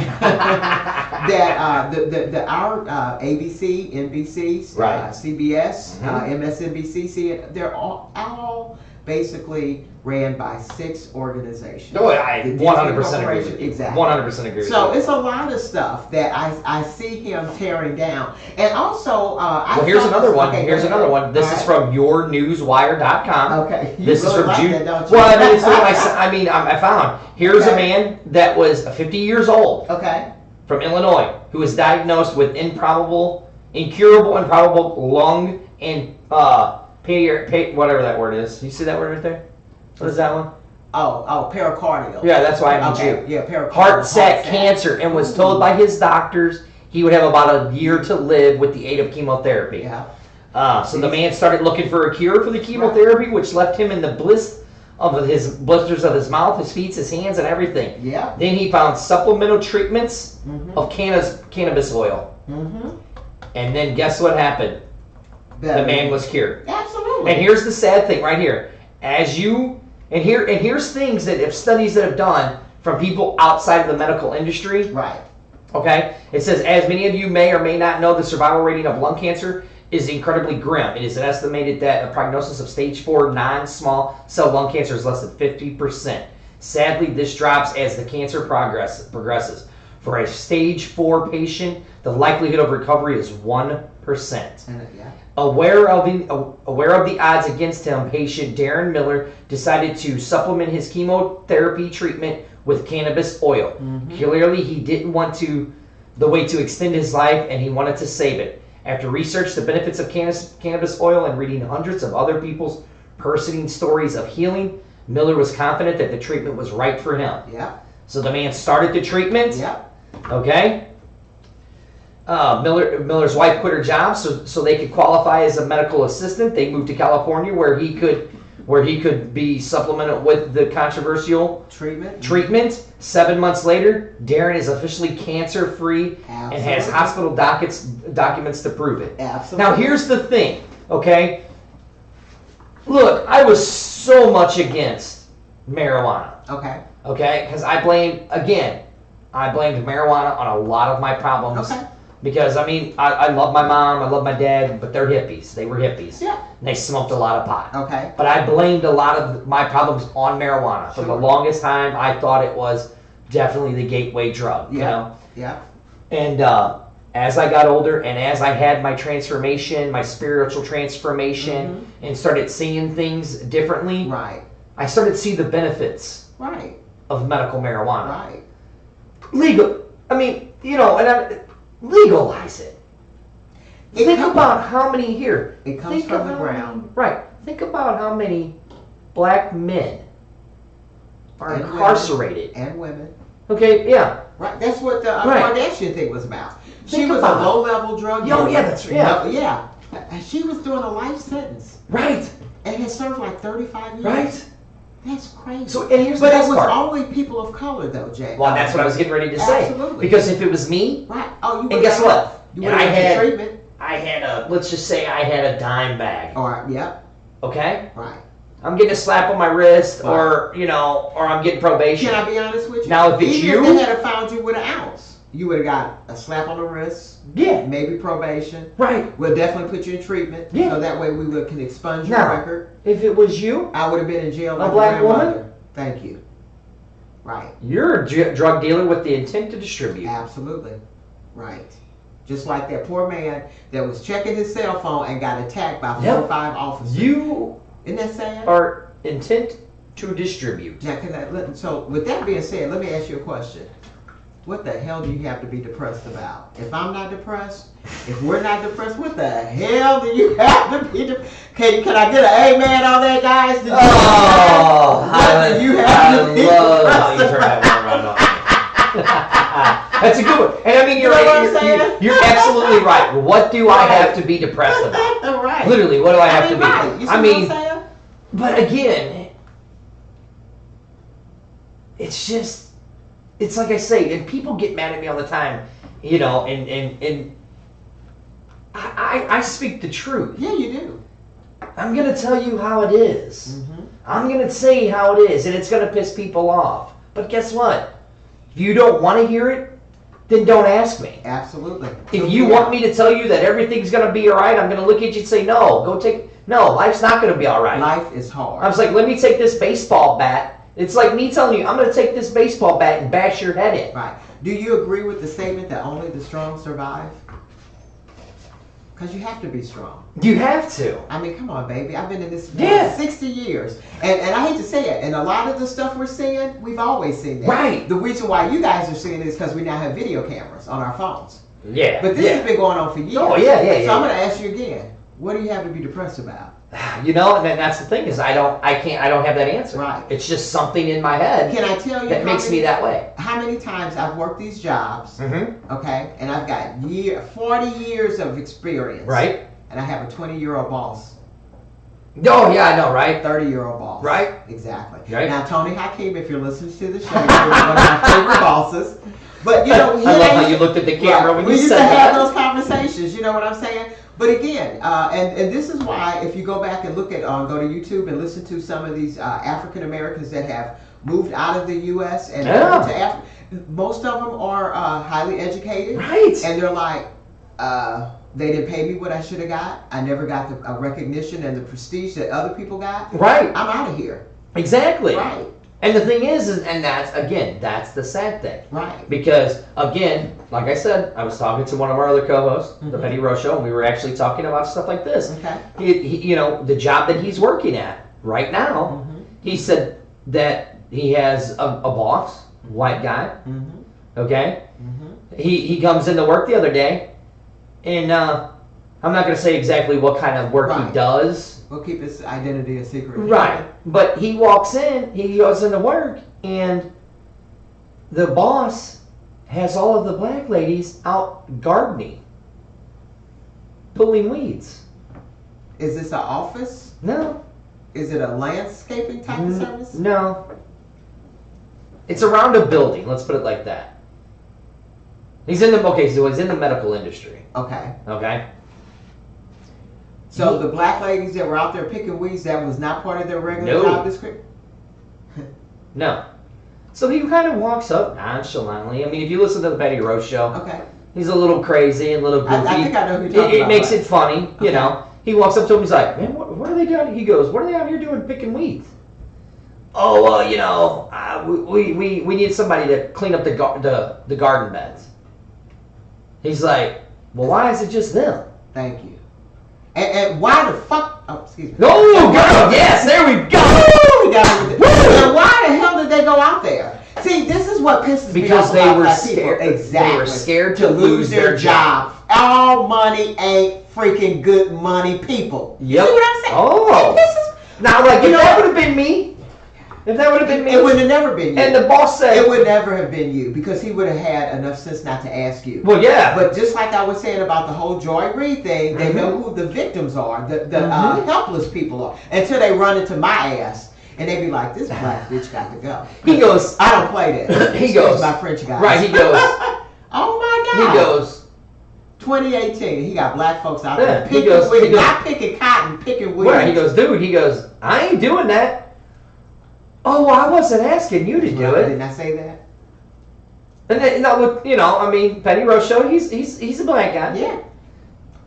our ABC, NBC, CBS, MSNBC, they're all basically ran by 6 organizations. No, I 100% agree with you. Exactly. 100% agree with you. So it's a lot of stuff that I see him tearing down. And also, here's another one. Here's another one. This is from yournewswire.com. Okay. This is from June. That, well, I mean, it's what I found. Here's a man that was 50 years old. Okay. From Illinois, who was diagnosed with incurable, improbable lung and whatever that word is. You see that word right there? What is that one? Oh, pericardial. Yeah, that's why I'm Jew. Yeah, pericardial. Heart sac cancer, and was told by his doctors he would have about a year to live with the aid of chemotherapy. Yeah. So the man started looking for a cure for the chemotherapy, which left him in the blisters of his mouth, his feet, his hands, and everything. Yeah. Then he found supplemental treatments of cannabis oil. And then guess what happened? The man was cured. Absolutely. And here's the sad thing right here. Here's things that if studies that have done from people outside of the medical industry. Right. Okay? It says, as many of you may or may not know, the survival rating of lung cancer is incredibly grim. It is estimated that a prognosis of stage 4 non-small cell lung cancer is less than 50%. Sadly, this drops as the cancer progresses. For a stage 4 patient, the likelihood of recovery is 1%. Yeah. Aware of the odds against him, patient Darren Miller decided to supplement his chemotherapy treatment with cannabis oil. Clearly, he didn't want the way to extend his life, and he wanted to save it. After research the benefits of cannabis oil and reading hundreds of other people's personal stories of healing, Miller was confident that the treatment was right for him. Yeah. So the man started the treatment. Yeah. Okay. Miller's wife quit her job so they could qualify as a medical assistant. They moved to California where he could be supplemented with the controversial treatment. 7 months later, Darren is officially cancer-free and has hospital documents to prove it. Absolutely. Now here's the thing, okay? Look, I was so much against marijuana. Okay. Okay? Because I blamed marijuana on a lot of my problems. Okay. Because, I mean, I love my mom, I love my dad, but they're hippies. They were hippies. Yeah. And they smoked a lot of pot. Okay. But I blamed a lot of my problems on marijuana. For the longest time, I thought it was definitely the gateway drug. You know? Yeah. And as I got older and as I had my transformation, my spiritual transformation, and started seeing things differently, Right. I started to see the benefits Right. of medical marijuana. Right. Legalize it. Think comes- about how many here. It comes Think from the about- ground. Right. Think about how many black men are And incarcerated. And women. Okay, yeah. Right. That's what the Right. Kardashian thing was about. She Think was about a it. low-level drug Oh, dealer. yeah, that's right. Yeah. She was doing a life sentence Right. and had served like 35 years. Right. That's crazy. So, and here's But the it best was part. only people of color, though, Jay. Well, that's what I was getting ready to say. Absolutely. Because if it was me, Right. Oh, you. and guess what? You And would have had treatment. let's just say I had a dime bag. All right. Yep. Okay? Right. I'm getting a slap on my wrist, or I'm getting probation. Can I be honest with you? Now, if it's Even you- if they had found you with an ounce, you would have got a slap on the wrist, Yeah. maybe probation. Right. We'll definitely put you in treatment, Yeah. so that way we can expunge your Now, record. if it was you, I would have been in jail like a black grandmother. woman? Thank you. Right. you're a drug dealer with the intent to distribute. Absolutely. Right. Just like that poor man that was checking his cell phone and got attacked by 4 or 5 officers. You Isn't that sad? are intent to distribute. Yeah, so with that being said, let me ask you a question. What the hell do you have to be depressed about? If I'm not depressed, if we're not depressed, what the hell do you have to be depressed? Can I get an amen on that, guys? Did I you have to be love how you depressed turn that one around on me. That's a good one. And I mean, You know what I'm saying? you're absolutely right. What do I have to be depressed about? Right. Literally, what do I have to be? Right. You see I what mean, I'm saying? but again, it's like I say, and people get mad at me all the time, and I speak the truth. Yeah, you do. I'm going to tell you how it is. Mm-hmm. I'm going to say how it is, and it's going to piss people off. But guess what? If you don't want to hear it, then don't ask me. Absolutely. If you want me to tell you that everything's going to be all right, I'm going to look at you and say, no, life's not going to be all right. Life is hard. I was like, let me take this baseball bat. It's like me telling you, I'm going to take this baseball bat and bash your head in. Right. Do you agree with the statement that only the strong survive? Because you have to be strong. You have to. I mean, come on, baby. I've been in this for Yeah. 60 years. And I hate to say it, and a lot of the stuff we're seeing, we've always seen that. Right. The reason why you guys are seeing it is because we now have video cameras on our phones. Yeah. But this has been going on for years. Oh, yeah. So I'm going to ask you again. What do you have to be depressed about? And then that's the thing is I don't have that answer. Right. It's just something in my head Can I tell you that makes me that way. How many times I've worked these jobs, Mm-hmm. okay, and I've got 40 years of experience. Right. And I have a 20-year-old boss. Oh, yeah, I know, right? 30-year-old boss. Right. Exactly. Right. Now, Tony Hakeem, if you're listening to the show, you're one of my favorite bosses. But, I love how you looked at the camera when we you used said to have that. those conversations, you know what I'm saying? But again, and this is why if you go back and look at, go to YouTube and listen to some of these African Americans that have moved out of the U.S. and moved to Africa, most of them are highly educated. Right. And they're like, they didn't pay me what I should have got. I never got the recognition and the prestige that other people got. Right. I'm out of here. Exactly. Right. And the thing is, and that's the sad thing. Right. Because, again, like I said, I was talking to one of our other co-hosts, the Petty Row Show, and we were actually talking about stuff like this. Okay. He, the job that he's working at right now, he said that he has a boss, white guy, okay? He comes into work the other day, and I'm not going to say exactly what kind of work he does. We'll keep his identity a secret. Right. But he walks in, he goes into work, and the boss has all of the black ladies out gardening, pulling weeds. Is this an office? No. Is it a landscaping type of service? No. It's around a building, let's put it like that. He's in the medical industry. Okay. Okay? So the black ladies that were out there picking weeds, that was not part of their regular job description? No. So he kind of walks up nonchalantly. I mean, if you listen to the Petty Row Show, he's a little crazy and a little goofy. I think I know who you're talking about. It makes it funny, you know. He walks up to him, he's like, man, what are they doing? He goes, what are they out here doing picking weeds? Oh, well, you know, we need somebody to clean up the garden beds. He's like, well, why is it just them? Thank you. And why the fuck? Oh, excuse me. No, girl, yes, there we go. And why the hell did they go out there? See, this is what pisses me off about black people. Exactly. They were scared to lose their job. All money ain't freaking good money, people. Yep. See what I'm saying? Oh. Now, like, if that would have been me, it would have never been you. And the boss said it would never have been you because he would have had enough sense not to ask you. Well, yeah. But just like I was saying about the whole Joy Reid thing, they know who the victims are, the helpless people are, until they run into my ass. And they be like, this black bitch got to go. He goes, I don't play that. He goes, my French guy. Right, he goes, oh my God. He goes, 2018, he got black folks out there picking weeds, not picking cotton, picking weeds. Right, he goes, dude, I ain't doing that. Oh, I wasn't asking you to do it. Didn't I say that? And then, I mean, Petty Row Show, he's a black guy. Yeah.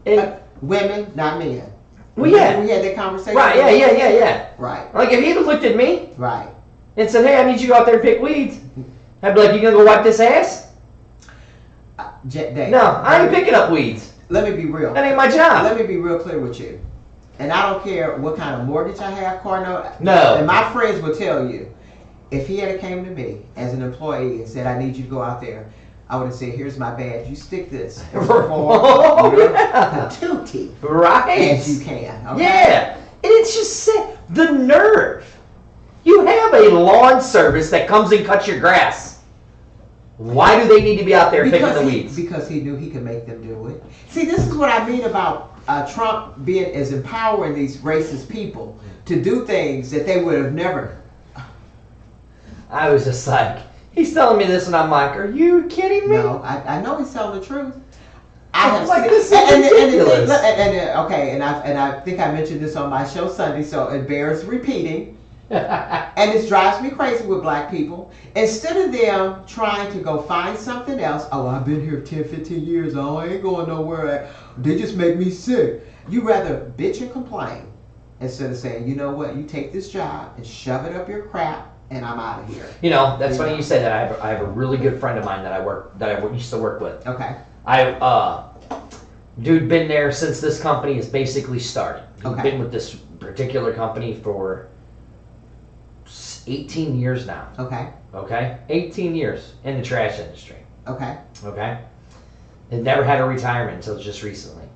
And women, not men. Well, yeah. We had that conversation. Right, yeah. Right. Like, if he'd have looked at me. Right. And said, hey, I need you to go out there and pick weeds. I'd be like, you gonna go wipe this ass? Dave, no, I ain't picking up weeds. Let me be real. That ain't my job. Let me be real clear with you. And I don't care what kind of mortgage I have, car note. No. And my friends will tell you, if he had came to me as an employee and said, I need you to go out there, I would have said, here's my badge. You stick this as duty as you can. Okay? Yeah. And it's just the nerve. You have a lawn service that comes and cuts your grass. Why do they need to be out there picking the weeds? Because he knew he could make them do it. See, this is what I mean about Trump being as empowering these racist people to do things that they would have never. I was just like, he's telling me this, and I'm like, are you kidding me? No, I know he's telling the truth. This is ridiculous. And I think I mentioned this on my show Sunday, so it bears repeating. And it drives me crazy with black people. Instead of them trying to go find something else, oh, I've been here 10, 15 years, oh, I ain't going nowhere. They just make me sick. You rather bitch and complain instead of saying, you know what, you take this job and shove it up your crap, and I'm out of here. That's funny you say that. I have a really good friend of mine that I used to work with. Okay. Dude, been there since this company has basically started. Okay. Been with this particular company for 18 years now. Okay. 18 years in the trash industry. Okay. It never had a retirement until just recently.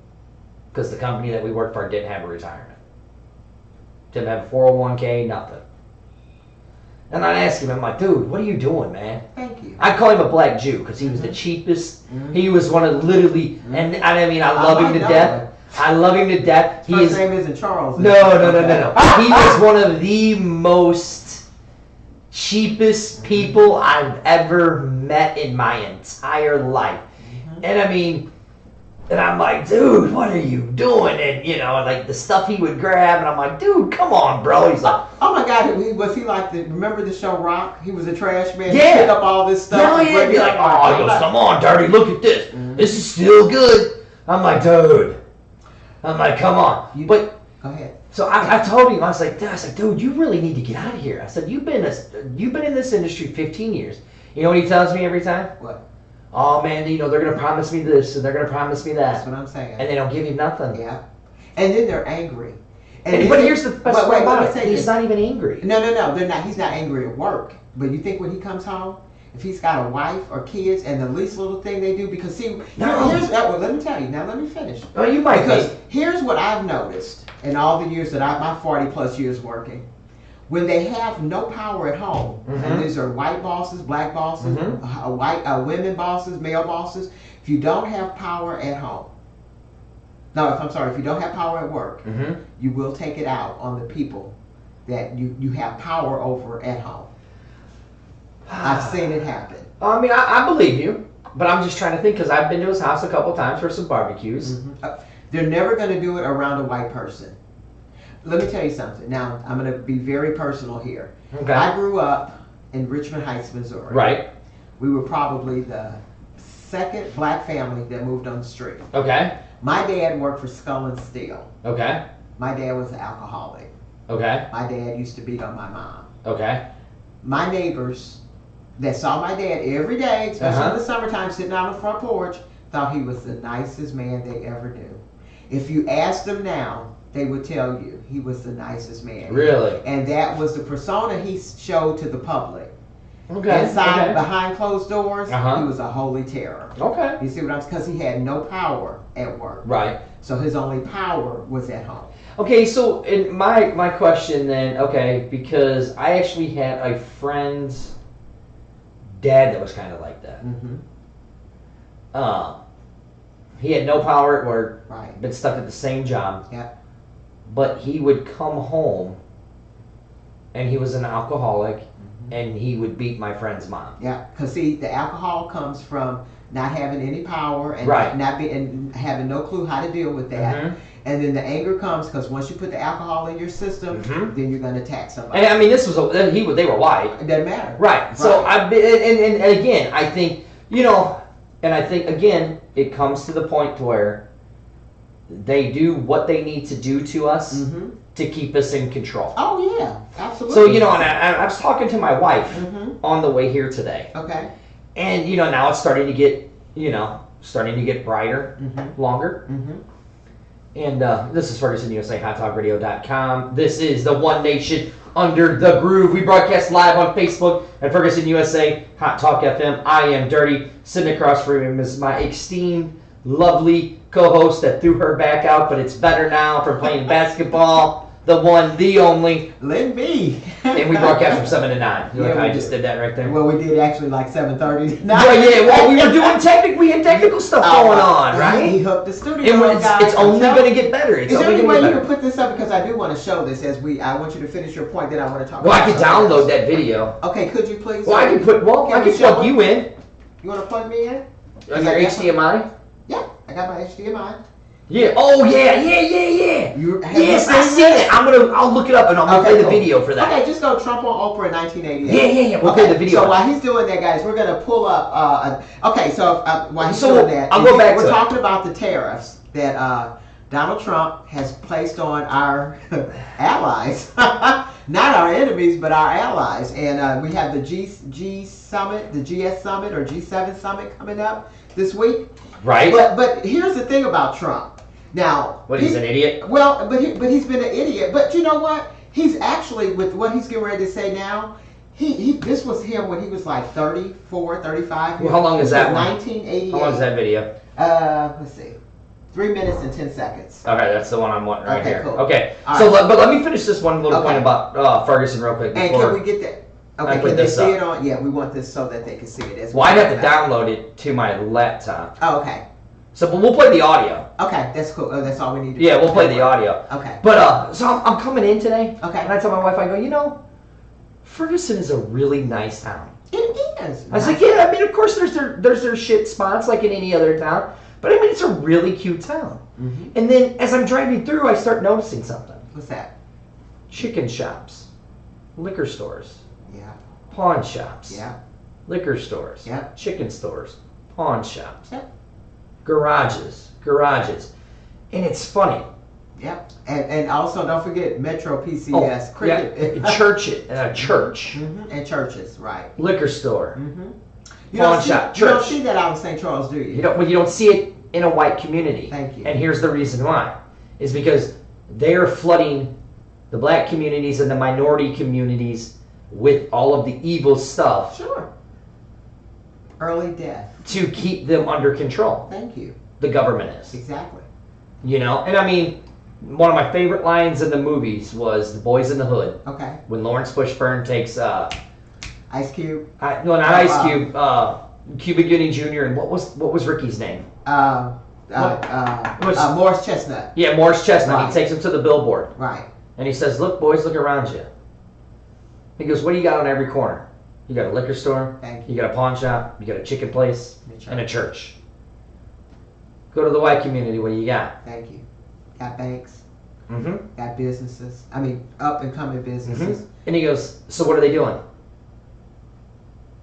Because the company that we worked for didn't have a retirement. Didn't have a 401k, nothing. And I'd ask him, I'm like, dude, what are you doing, man? Thank you. I call him a black Jew because he was the cheapest. He was one of literally, and I mean, I love him to death. I love him to death. His name isn't Charles. No. He was one of the most cheapest people I've ever met in my entire life. And I mean, and I'm like, dude, what are you doing? And like the stuff he would grab, and I'm like, dude, come on, bro. He's like, oh my God, was he like remember the show Rock? He was a trash man. Yeah. He'd pick up all this stuff. No, yeah, be like, oh, he goes, come on, Dirty, look at this. This is still good. I'm like, dude. I'm like, come on. Go ahead. So I told him, I was like, dude, you really need to get out of here. I said, you've been in this industry 15 years. You know what he tells me every time? What? Oh man, you know, they're gonna promise me this and they're gonna promise me that. That's what I'm saying. And they don't give you nothing. Yeah. And then they're angry. But here's the best part about it. He's not even angry. No, they're not. He's not angry at work. But you think when he comes home, if he's got a wife or kids, and the least little thing they do, because see, here's well, let me tell you. Now let me finish. Oh, you might. Because here's what I've noticed in all the years that my 40+ years working. When they have no power at home, and these are white bosses, black bosses, women bosses, male bosses. If you don't have power at home, if you don't have power at work, you will take it out on the people that you have power over at home. I've seen it happen. I mean, I believe you, but I'm just trying to think because I've been to his house a couple times for some barbecues. They're never going to do it around a white person. Let me tell you something. Now, I'm going to be very personal here. Okay. I grew up in Richmond Heights, Missouri. Right. We were probably the second black family that moved on the street. Okay. My dad worked for Skull and Steel. Okay. My dad was an alcoholic. Okay. My dad used to beat on my mom. Okay. My neighbors that saw my dad every day, especially in the summertime, sitting on the front porch, thought he was the nicest man they ever knew. If you asked them now, they would tell you he was the nicest man. Really? And that was the persona he showed to the public. Okay. Inside, behind closed doors, he Uh-huh. was a holy terror. Okay. You see what I'm saying? Because he had no power at work. Right. So his only power was at home. Okay, so in my question then, okay, because I actually had a friend's dad that was kind of like that. He had no power at work. Right. Been stuck at the same job. Yeah. But he would come home, and he was an alcoholic, and he would beat my friend's mom. Yeah, because see, the alcohol comes from not having any power and and having no clue how to deal with that. And then the anger comes because once you put the alcohol in your system, then you're going to attack somebody. And I mean, this was they were white. It doesn't matter. Right. So and again, I think and I think again, it comes to the point where they do what they need to do to us to keep us in control. Oh yeah, absolutely. So and I was talking to my wife on the way here today. Okay. And now it's starting to get brighter, longer. And this is Ferguson USA, HotTalkRadio.com. This is the One Nation Under the Groove. We broadcast live on Facebook at Ferguson USA, Hot Talk FM. I am Dirty. Sitting across from him is my esteemed, lovely co-host that threw her back out, but it's better now from playing basketball. The one, the only. Lynn B. And we broadcast from 7 to 9. I just did that right there. Well, we did actually like 7:30. Well, we were doing we had technical stuff going on, right? He hooked the studio. And it's only going to get better. Is there any way you can put this up? Because I do want to show this I want you to finish your point, then I want to talk about I could download that video. Okay, could you please? Well, I can plug you in. You want to plug me in? On your HDMI? Yeah, I got my HDMI. Yeah. Oh yeah. Yes, I seen it. I'll look it up and I'll play the video for that. Okay, just go Trump on Oprah in 1988. Yeah. We'll play the video. So while he's doing that, guys, we're gonna pull up. Okay, so while he's doing that, I'll go back. We're talking about the tariffs that Donald Trump has placed on our allies, not our enemies, but our allies. And we have the G summit, the GS summit or G7 summit coming up this week. Right. But here's the thing about Trump. Now, he's an idiot? Well, but he's been an idiot. But you know what? He's actually, with what he's getting ready to say now, this was him when he was like 34, 35. Well, how long is that one? 1988. How long is that video? Let's see. 3 minutes and 10 seconds. Okay, that's the one I'm wanting right here. Cool. Okay, so but let me finish this one little point about Ferguson real quick. And can we get that? Okay, can they see it on? Yeah, we want this so that they can see it as well. Well, I'd have to download it to my laptop. Oh, okay. So, but we'll play the audio. Okay, that's cool. That's all we need to do. Yeah, we'll play the audio. Okay. But, so I'm coming in today. Okay. And I tell my wife, I go, Ferguson is a really nice town. It is. I was like, yeah, I mean, of course there's their shit spots like in any other town. But, I mean, it's a really cute town. And then as I'm driving through, I start noticing something. What's that? Chicken shops. Liquor stores. Yeah. Pawn shops. Yeah. Liquor stores. Yeah. Chicken stores. Pawn shops. Yeah. Garages. And it's funny. Yep. And also don't forget Metro PCS cricket. Yeah. Church, church. And churches, right. Liquor store. Pawn shop. Church. You don't see that out in St. Charles, do you? You don't see it in a white community. Thank you. And here's the reason why. Is because they are flooding the black communities and the minority communities with all of the evil stuff. Sure. Early death. To keep them under control. Thank you. The government is. Exactly. You know, and I mean, one of my favorite lines in the movies was The Boys in the Hood. Okay. When Lawrence Fishburne takes Ice Cube. No, not Ice Cube. Cuba Gooding Jr. and what was Ricky's name? Morris Chestnut. Yeah, Morris Chestnut. Right. He takes him to the billboard. Right. And he says, "Look, boys, look around you." He goes, "What do you got on every corner? You got a liquor store. Thank you got a pawn shop. You got a chicken place, and a church. Go to the white community. What do you got?" Thank you. Got banks. Mm-hmm. Got businesses. I mean, up and coming businesses. Mm-hmm. And he goes, "So what are they doing?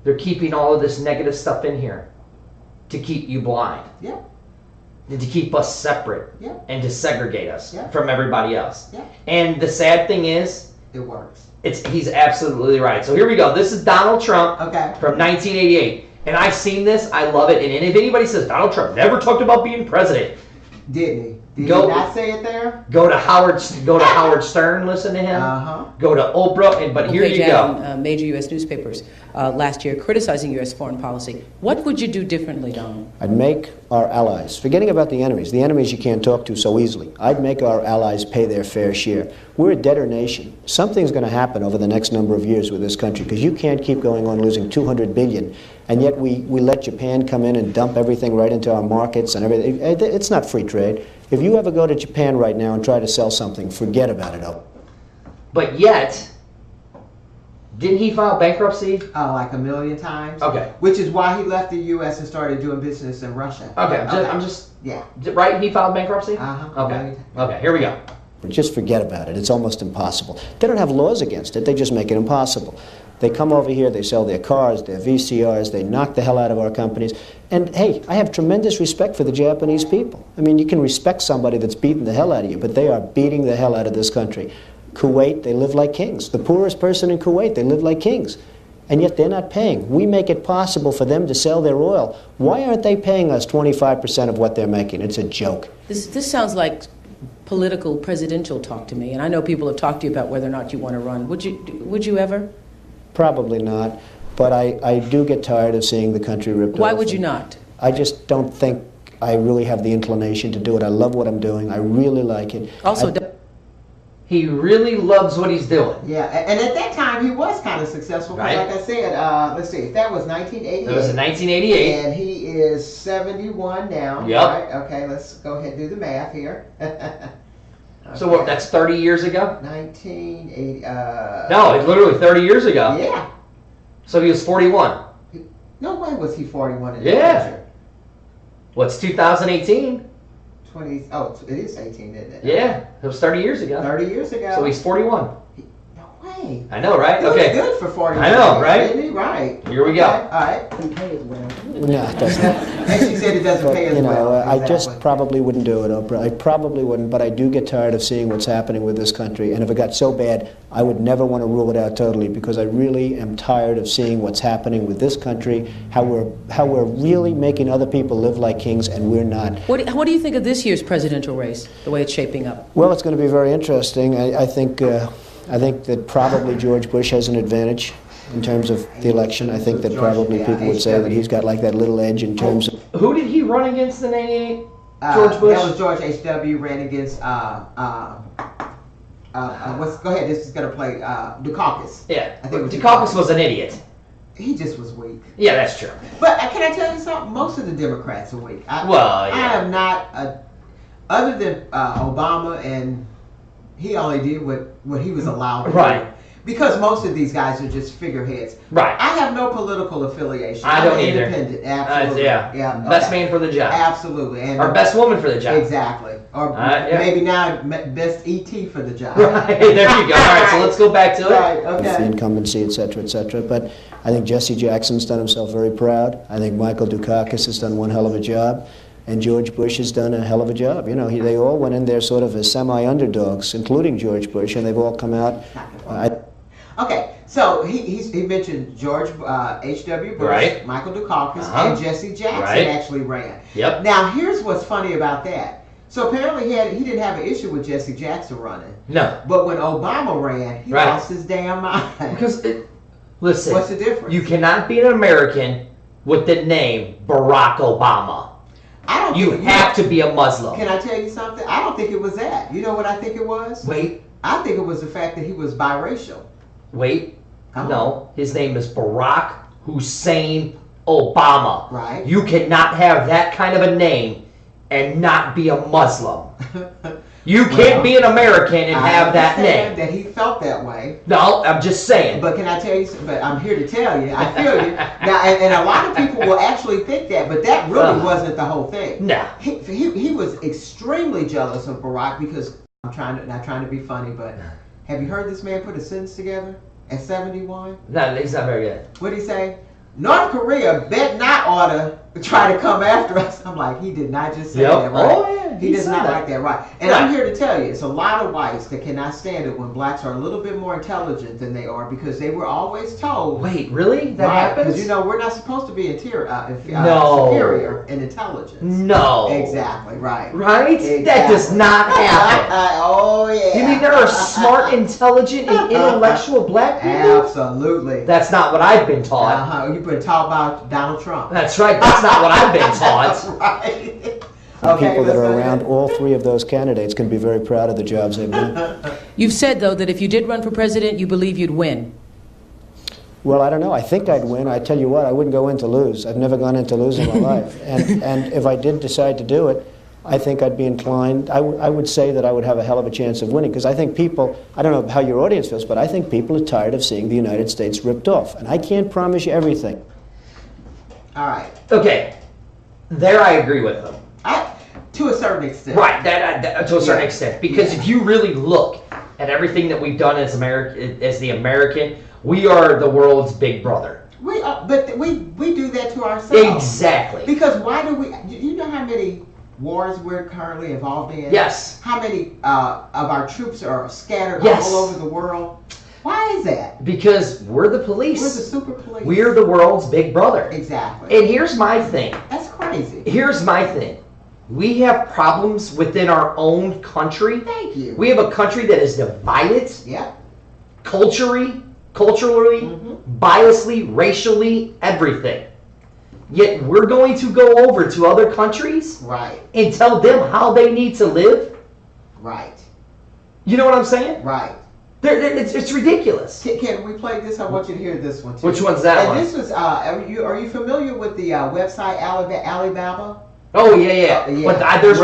They're keeping all of this negative stuff in here to keep you blind. Yeah. And to keep us separate. Yeah. And to segregate us Yeah. from everybody else." Yeah. And the sad thing is, it works. He's absolutely right. So here we go. This is Donald Trump from 1988. And I've seen this. I love it. And if anybody says Donald Trump never talked about being president, didn't he? Did he not say it there? Go to Howard Stern. Listen to him. Go to Oprah. But here you go. Major U.S. newspapers last year criticizing U.S. foreign policy. What would you do differently, Donald? I'd make our allies, forgetting about the enemies you can't talk to so easily, I'd make our allies pay their fair share. We're a debtor nation. Something's going to happen over the next number of years with this country, because you can't keep going on losing $200 billion, and yet we let Japan come in and dump everything right into our markets and everything. It's not free trade. If you ever go to Japan right now and try to sell something, forget about it. But yet, didn't he file bankruptcy? Like a million times. Okay. Which is why he left the U.S. and started doing business in Russia. Okay. Right? He filed bankruptcy? Okay. Okay, here we go. Just forget about it. It's almost impossible. They don't have laws against it. They just make it impossible. They come over here, they sell their cars, their VCRs, they knock the hell out of our companies. And hey, I have tremendous respect for the Japanese people. I mean, you can respect somebody that's beating the hell out of you, but they are beating the hell out of this country. Kuwait, they live like kings. The poorest person in Kuwait, they live like kings. And yet they're not paying. We make it possible for them to sell their oil. Why aren't they paying us 25% of what they're making? It's a joke. This sounds like political presidential talk to me, and I know people have talked to you about whether or not you want to run. Would you ever? Probably not, but I do get tired of seeing the country ripped off. Why would you not? I just don't think I really have the inclination to do it. I love what I'm doing. I really like it. Also, he really loves what he's doing. Yeah, and at that time he was kind of successful. Right. Like I said, let's see, that was 1988. It was in 1988. And he is 71 now. Yep. Right? Okay, let's go ahead and do the math here. Okay. So what, that's 30 years ago? 1980. No, it's literally 30 years ago. Yeah. So he was 41. No way was he 41 in Yeah. the What's 2018? 20. Oh, it is 18, isn't it? Yeah, it was 30 years ago. 30 years ago. So he's 41. No way. I know, right? He was Okay. good for 40 I know, years, right? Didn't he? Right. Here we go. All right. No, it doesn't. And she said it doesn't pay as well. I just Exactly. probably wouldn't do it, Oprah. I probably wouldn't, but I do get tired of seeing what's happening with this country. And if it got so bad, I would never want to rule it out totally, because I really am tired of seeing what's happening with this country, how we're really making other people live like kings, and we're not. what do you think of this year's presidential race, the way it's shaping up? Well, it's going to be very interesting. I think that probably George Bush has an advantage in terms of the election. I think that probably people would say that he's got like that little edge in terms of... Who did he run against in 88? George Bush? That was George H.W. ran against, go ahead, this is going to play, Dukakis. Yeah, I think it was Dukakis was an idiot. He just was weak. Yeah, that's true. But can I tell you something? Most of the Democrats are weak. I am not, other than Obama, and he only did what he was allowed to do. Because most of these guys are just figureheads. Right. I have no political affiliation. I don't I'm either. Independent. Absolutely. Yeah. Best man for the job. Absolutely. And or best woman for the job. Exactly. Or maybe now best ET for the job. Right. There you go. All right. So let's go back to it. Right. Okay. The incumbency, et cetera, et cetera. But I think Jesse Jackson's done himself very proud. I think Michael Dukakis has done one hell of a job. And George Bush has done a hell of a job. You know, they all went in there sort of as semi-underdogs, including George Bush, and they've all come out. Okay, so he mentioned George H.W. Bush, right. Michael Dukakis, and Jesse Jackson actually ran. Yep. Now, here's what's funny about that. So apparently he didn't have an issue with Jesse Jackson running. No. But when Obama ran, he lost his damn mind. Because, listen. What's the difference? You cannot be an American with the name Barack Obama. You have to be a Muslim. Can I tell you something? I don't think it was that. You know what I think it was? Wait. I think it was the fact that he was biracial. Wait. No. His name is Barack Hussein Obama. Right. You cannot have that kind of a name and not be a Muslim. You can't be an American and have that name. That he felt that way. No, I'm just saying. But can I tell you? But I'm here to tell you. I feel you now, and a lot of people will actually think that, but that really wasn't the whole thing. No. He was extremely jealous of Barack because not trying to be funny, but have you heard this man put a sentence together at 71? No, he's not very good. What did he say? North Korea bet not ought to try to come after us. I'm like, he did not just say that, right? Oh, yeah. He does not like that, right? And I'm here to tell you, it's a lot of whites that cannot stand it when blacks are a little bit more intelligent than they are because they were always told. Wait, really? That happens? Because, you know, we're not supposed to be No. superior in intelligence. No. Exactly, right. Right? Exactly. That does not happen. Oh, yeah. You mean there are smart, intelligent, and intellectual black people? Absolutely. That's not what I've been taught. You've been taught about Donald Trump. That's right. That's not what I've been taught. Right. People that are around all three of those candidates can be very proud of the jobs they've done. You've said, though, that if you did run for president, you believe you'd win. Well, I don't know. I think I'd win. I tell you what, I wouldn't go in to lose. I've never gone in to lose in my life. And if I did decide to do it, I think I'd be inclined, I would say that I would have a hell of a chance of winning, because I think people, I don't know how your audience feels, but I think people are tired of seeing the United States ripped off. And I can't promise you everything. All right. Okay. There I agree with them. To a certain extent. Right, that to a certain extent. Because if you really look at everything that we've done as the American, we are the world's big brother. We are, but we do that to ourselves. Exactly. Because why do we? You know how many wars we're currently involved in? Yes. How many of our troops are scattered all over the world? Why is that? Because we're the police. We're the super police. We're the world's big brother. Exactly. And here's my thing. That's crazy. Here's my thing. We have problems within our own country. Thank you. We have a country that is divided. Yep. Culturally, biasly, racially, everything. Yet we're going to go over to other countries and tell them how they need to live. Right. You know what I'm saying? Right. It's ridiculous. Can we play this? I want you to hear this one too. Which one's that one? And this was, are you familiar with the website Alibaba? Oh yeah. But there's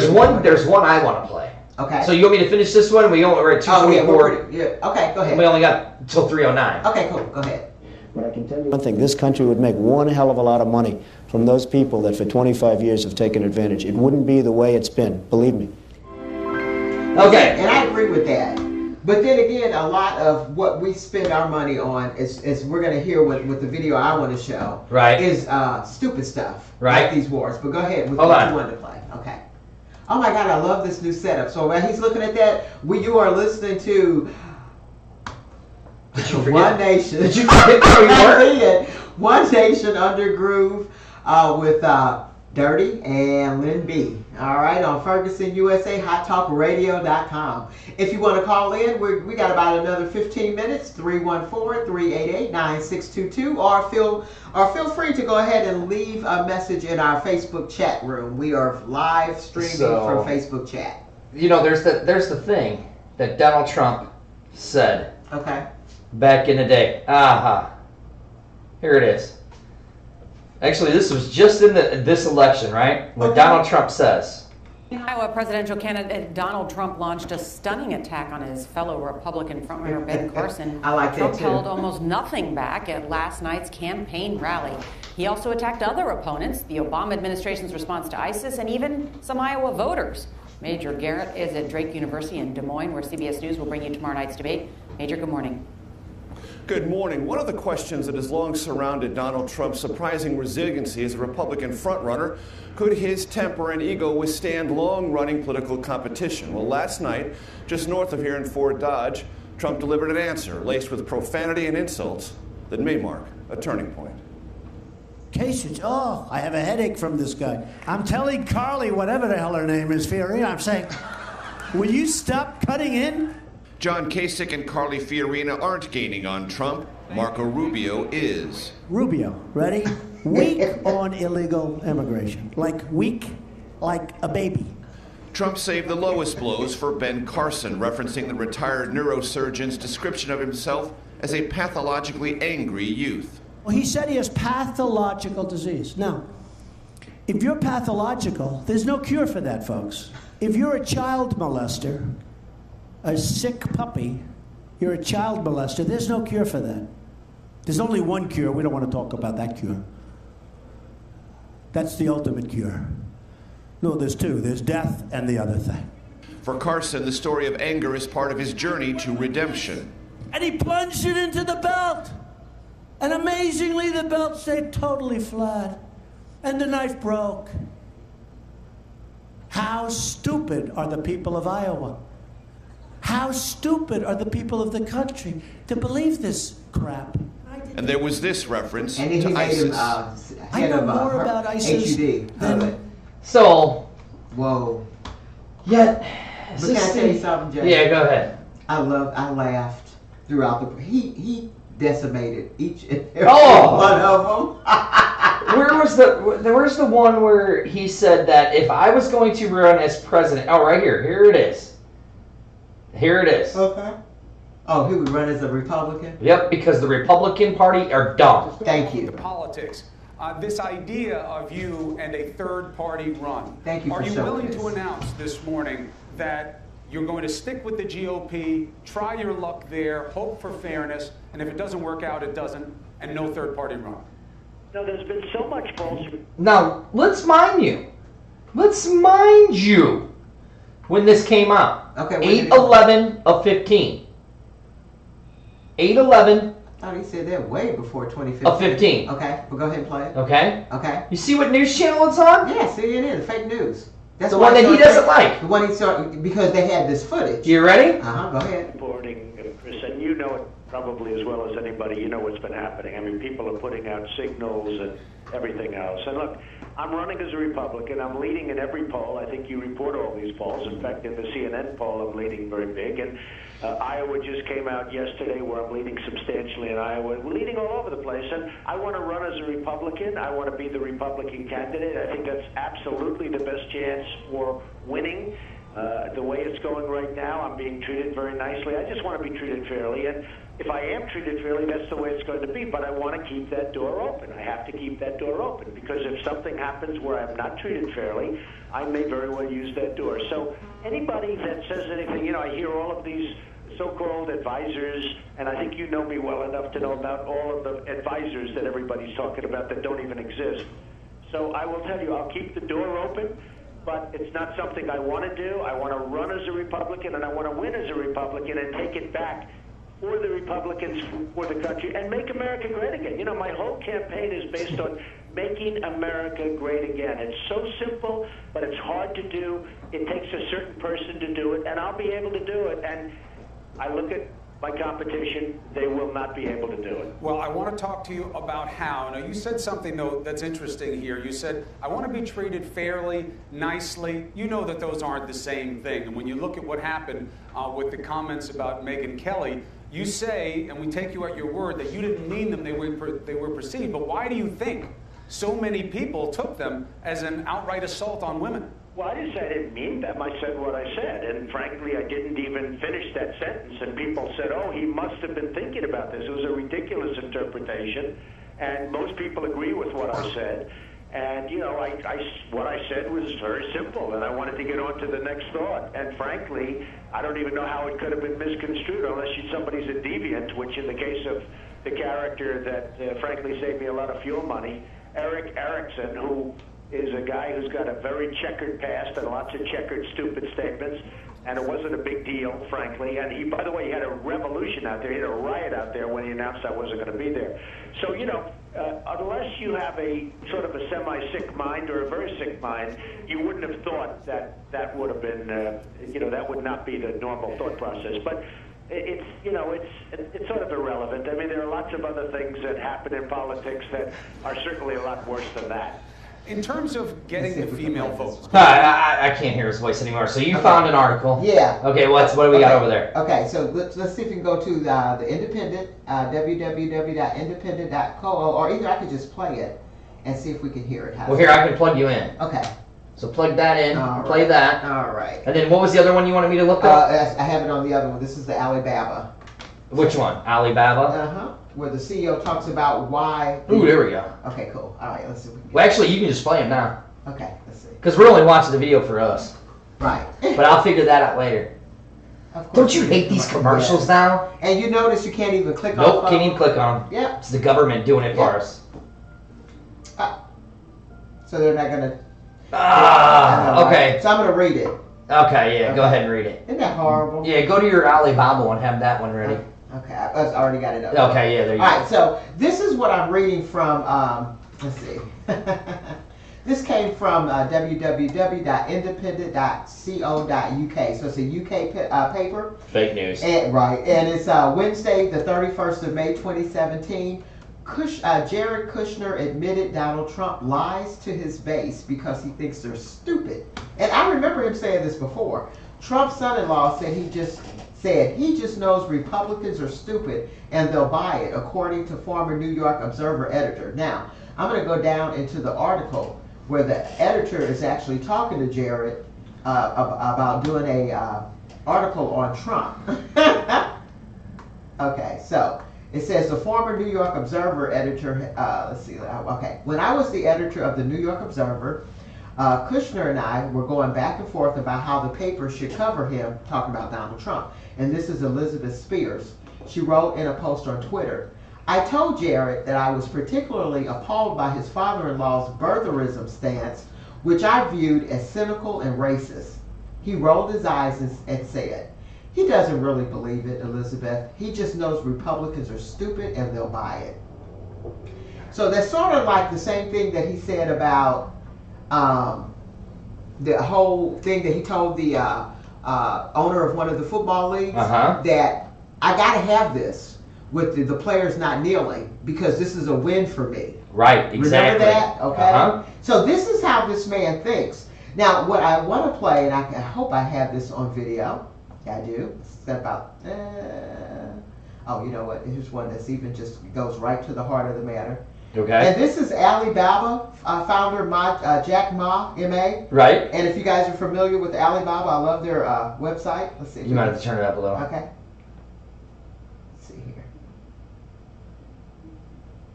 one I want to play. Okay. So you want me to finish this one? We only we're at 2:24. Yeah. Okay, go ahead. We only got till 3:09. Okay, cool. Go ahead. But I can tell you one thing, this country would make one hell of a lot of money from those people that for 25 years have taken advantage. It wouldn't be the way it's been, believe me. Okay. And I agree with that. But then again, a lot of what we spend our money on is we're going to hear with the video I want to show. Right. Is stupid stuff. Right. Like these wars. But go ahead with Hold what on. you wanted to play. Okay. Oh my God, I love this new setup. So while he's looking at that, you are listening to Did you forget? One Nation. Did you forget where you were? One Nation Under Groove with Dirty and Lynn B. All right, on Ferguson USA, HotTalkRadio.com. If you want to call in, we got about another 15 minutes. 314-388-9622, or feel free to go ahead and leave a message in our Facebook chat room. We are live streaming from Facebook chat. You know, there's the thing that Donald Trump said. Okay. Back in the day. Here it is. Actually, this was just in this election, right? What Donald Trump says. Iowa presidential candidate Donald Trump launched a stunning attack on his fellow Republican frontrunner Ben Carson. I like that Trump too. held almost nothing back at last night's campaign rally. He also attacked other opponents, the Obama administration's response to ISIS, and even some Iowa voters. Major Garrett is at Drake University in Des Moines, where CBS News will bring you tomorrow night's debate. Major, good morning. Good morning. One of the questions that has long surrounded Donald Trump's surprising resiliency as a Republican frontrunner: could his temper and ego withstand long-running political competition? Well, last night, just north of here in Fort Dodge, Trump delivered an answer laced with profanity and insults that may mark a turning point. Kasich, oh, I have a headache from this guy. I'm telling Carly, whatever the hell her name is, Fiorina, I'm saying, will you stop cutting in? John Kasich and Carly Fiorina aren't gaining on Trump. Marco Rubio is. Rubio, ready? Weak on illegal immigration. Weak like a baby. Trump saved the lowest blows for Ben Carson, referencing the retired neurosurgeon's description of himself as a pathologically angry youth. Well, he said he has pathological disease. Now, if you're pathological, there's no cure for that, folks. If you're a child molester, a sick puppy, you're a child molester, there's no cure for that. There's only one cure. We don't want to talk about that cure. That's the ultimate cure. No, there's two. There's death and the other thing. For Carson, the story of anger is part of his journey to redemption. And he plunged it into the belt. And amazingly, the belt stayed totally flat. And the knife broke. How stupid are the people of Iowa? How stupid are the people of the country to believe this crap? And there was this reference and then to he ISIS. Made him, I know more about ISIS HUD. So, whoa. yeah. But can I tell you something, Jay? Yeah, go ahead. I laughed throughout the. He decimated each and every one of them. Where's the one where he said that if I was going to run as president? Oh, right here. Here it is. Here it is. Okay. Oh, he would run as a Republican? Yep, because the Republican Party are dumb. Thank you. The politics. This idea of you and a third-party run. Thank you for Are you showing willing this. to announce this morning that you're going to stick with the GOP, try your luck there, hope for fairness, and if it doesn't work out, it doesn't, and no third-party run? No, there's been so much false. Now, let's mind you, when this came out. Okay. 8/11 of 15. 8/11 Oh, he said that way before 2015. of 15. Okay, well go ahead and play it. Okay? Okay. You see what news channel it's on? Yeah, CNN, fake news. That's The why one that he doesn't like. The one he started because they had this footage. You ready? Go ahead. Reporting, Chris, and you know it probably as well as anybody. You know what's been happening. I mean, people are putting out signals and everything else. And look, I'm running as a Republican. I'm leading in every poll. I think you report all these polls. In fact, in the CNN poll, I'm leading very big. And Iowa just came out yesterday where I'm leading substantially in Iowa. We're leading all over the place. And I want to run as a Republican. I want to be the Republican candidate. I think that's absolutely the best chance for winning. The way it's going right now, I'm being treated very nicely. I just want to be treated fairly. And if I am treated fairly, that's the way it's going to be. But I want to keep that door open. I have to keep that door open because if something happens where I'm not treated fairly, I may very well use that door. So anybody that says anything, you know, I hear all of these so-called advisors, and I think you know me well enough to know about all of the advisors that everybody's talking about that don't even exist. So I will tell you, I'll keep the door open. But it's not something I want to do. I want to run as a Republican, and I want to win as a Republican and take it back for the Republicans, for the country, and make America great again. You know, my whole campaign is based on making America great again. It's so simple, but it's hard to do. It takes a certain person to do it, and I'll be able to do it. And I look at my competition, they will not be able to do it. Well, I want to talk to you about how. Now, you said something, though, that's interesting here. You said, I want to be treated fairly, nicely. You know that those aren't the same thing. And when you look at what happened with the comments about Megyn Kelly, you say, and we take you at your word, that you didn't mean them, they were perceived. But why do you think so many people took them as an outright assault on women? Well, I didn't say I didn't mean them. I said what I said. And frankly, I didn't even finish that sentence. And people said, oh, he must have been thinking about this. It was a ridiculous interpretation. And most people agree with what I said. And, you know, what I said was very simple. And I wanted to get on to the next thought. And frankly, I don't even know how it could have been misconstrued unless somebody's a deviant, which in the case of the character that frankly saved me a lot of fuel money, Eric Erickson, who is a guy who's got a very checkered past and lots of checkered, stupid statements. and it wasn't a big deal, frankly. And he, by the way, he had a revolution out there. He had a riot out there when he announced I wasn't going to be there. So, you know, unless you have a sort of a semi-sick mind or a very sick mind, you wouldn't have thought that that would have been, you know, that would not be the normal thought process. But it's, you know, it's sort of irrelevant. I mean, there are lots of other things that happen in politics that are certainly a lot worse than that. In terms of getting the female vote. I can't hear his voice anymore. So you found an article. Yeah. Okay, what do we got over there? Okay, so let's see if we can go to the Independent, www.independent.co, or either I could just play it and see if we can hear it. Well, here, I can plug you in. Okay. So plug that in, All play right. that. All right. And then what was the other one you wanted me to look up? I have it on the other one. This is the Alibaba. Which one? Alibaba? Uh-huh. Where the CEO talks about why... Ooh, there we go. Okay, cool. All right, let's see if we can... Well, actually, you can just play them now. Okay, let's see. Because we're only watching the video for us. Right. But I'll figure that out later. Of course. Don't you hate these commercials now? And you notice you can't even click on Nope, can't even click on them. Yeah. It's the government doing it for us. So they're not going to... Okay. So I'm going to read it. Okay, yeah, go ahead and read it. Isn't that horrible? Yeah, go to your Alibaba and have that one ready. Okay, I already got it up. Okay, yeah, there you go. All right, so this is what I'm reading from, let's see. This came from www.independent.co.uk. So it's a UK paper. Fake news. Right, and it's Wednesday, the 31st of May, 2017. Jared Kushner admitted Donald Trump lies to his base because he thinks they're stupid. And I remember him saying this before. Trump's son-in-law said he just knows Republicans are stupid and they'll buy it, according to former New York Observer editor. Now, I'm going to go down into the article where the editor is actually talking to Jared about doing a article on Trump. Okay, so it says the former New York Observer editor, let's see, okay. When I was the editor of the New York Observer, Kushner and I were going back and forth about how the paper should cover him, talking about Donald Trump. And this is Elizabeth Spears. She wrote in a post on Twitter, I told Jared that I was particularly appalled by his father-in-law's birtherism stance, which I viewed as cynical and racist. He rolled his eyes and said, he doesn't really believe it, Elizabeth. He just knows Republicans are stupid and they'll buy it. So that's sort of like the same thing that he said about the whole thing that he told the owner of one of the football leagues that I got to have this with the players not kneeling because this is a win for me. Right, exactly. Remember that? Okay. So this is how this man thinks. Now, what I want to play, and I hope I have this on video. Yeah, I do. It's about. Oh, you know what? Here's one that's even just goes right to the heart of the matter. Okay. And this is Alibaba founder Jack Ma, M.A. Right. And if you guys are familiar with Alibaba, I love their website. Let's see. You might have to turn it up a little. Okay. Let's see here.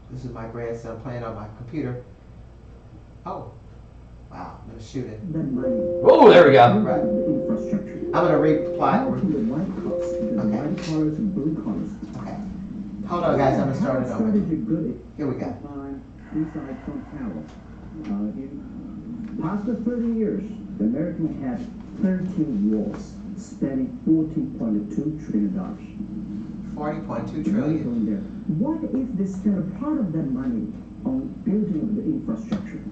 This is my grandson playing on my computer. Oh. Wow. I'm going to shoot it. Oh, there we go. Right. I'm going to reply. Okay. Okay. Hold on, guys. I'm going to start it over. Here we go. Inside Trump Tower. Past the 30 years, the Americans had 13 wars, spending $14.2 trillion. $40.2 trillion. What if they spent a part of that money on building the infrastructure,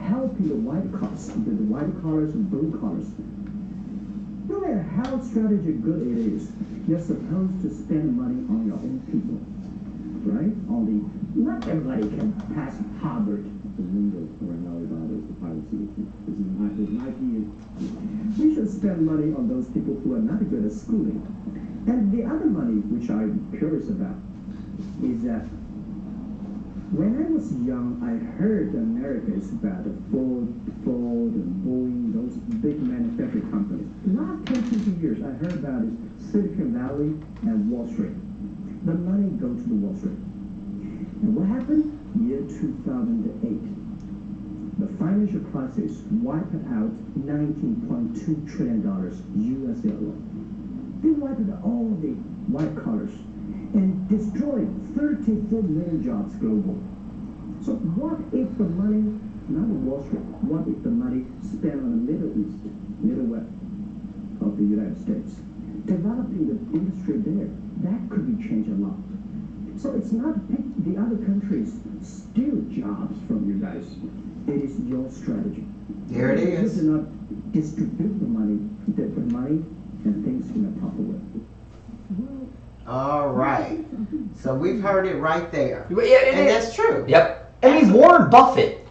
helping the white collars, the white collars and blue collars? No matter how strategic good it is, you're supposed to spend money on your own people, right? Not everybody can pass Harvard. The window for an Alibaba is the piracy. This is my view. We should spend money on those people who are not good at schooling. And the other money, which I'm curious about, is that when I was young, I heard America is about Ford and Boeing, those big manufacturing companies. The last 10, 20 years, I heard about is Silicon Valley and Wall Street. The money goes to the Wall Street. And what happened? Year 2008. The financial crisis wiped out $19.2 trillion US alone. They wiped out all the white collars and destroyed 34 million jobs globally. So what if the money, not on Wall Street, what if the money spent on the Middle East, Middle West, of the United States. Developing the industry there, that could be changed a lot. So it's not the other countries steal jobs from you guys. It is your strategy. There it is. You do not distribute the money and things in a proper way. All right. So we've heard it right there. Yeah, and that's true. Yep. I mean, Warren Buffett,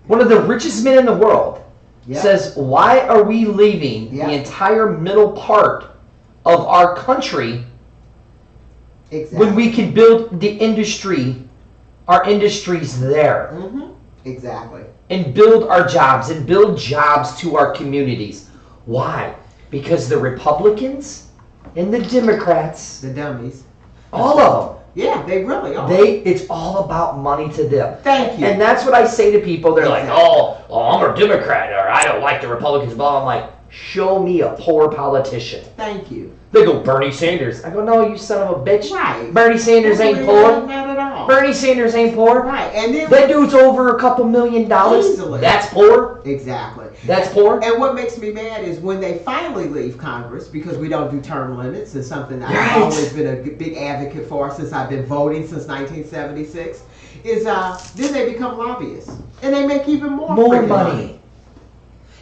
one of the richest men in the world, says, why are we leaving the entire middle part of our country when we can build the industry, our industries there? Mm-hmm. Exactly. And build our jobs and build jobs to our communities. Why? Because the Republicans and the Democrats, the dummies, all of them. Yeah, they really are. It's all about money to them. Thank you. And that's what I say to people. They're like, oh, I'm a Democrat, or I don't like the Republicans. Blah. I'm like, show me a poor politician. Thank you. They go, Bernie Sanders. I go, no, you son of a bitch. Right. Bernie Sanders ain't poor. Not at all. Bernie Sanders ain't poor. Right. And then that dude's over a couple $1 million. Easily. That's poor. Exactly. That's poor. And what makes me mad is when they finally leave Congress, because we don't do term limits, and something that I've always been a big advocate for since I've been voting since 1976, is then they become lobbyists. And they make even more money.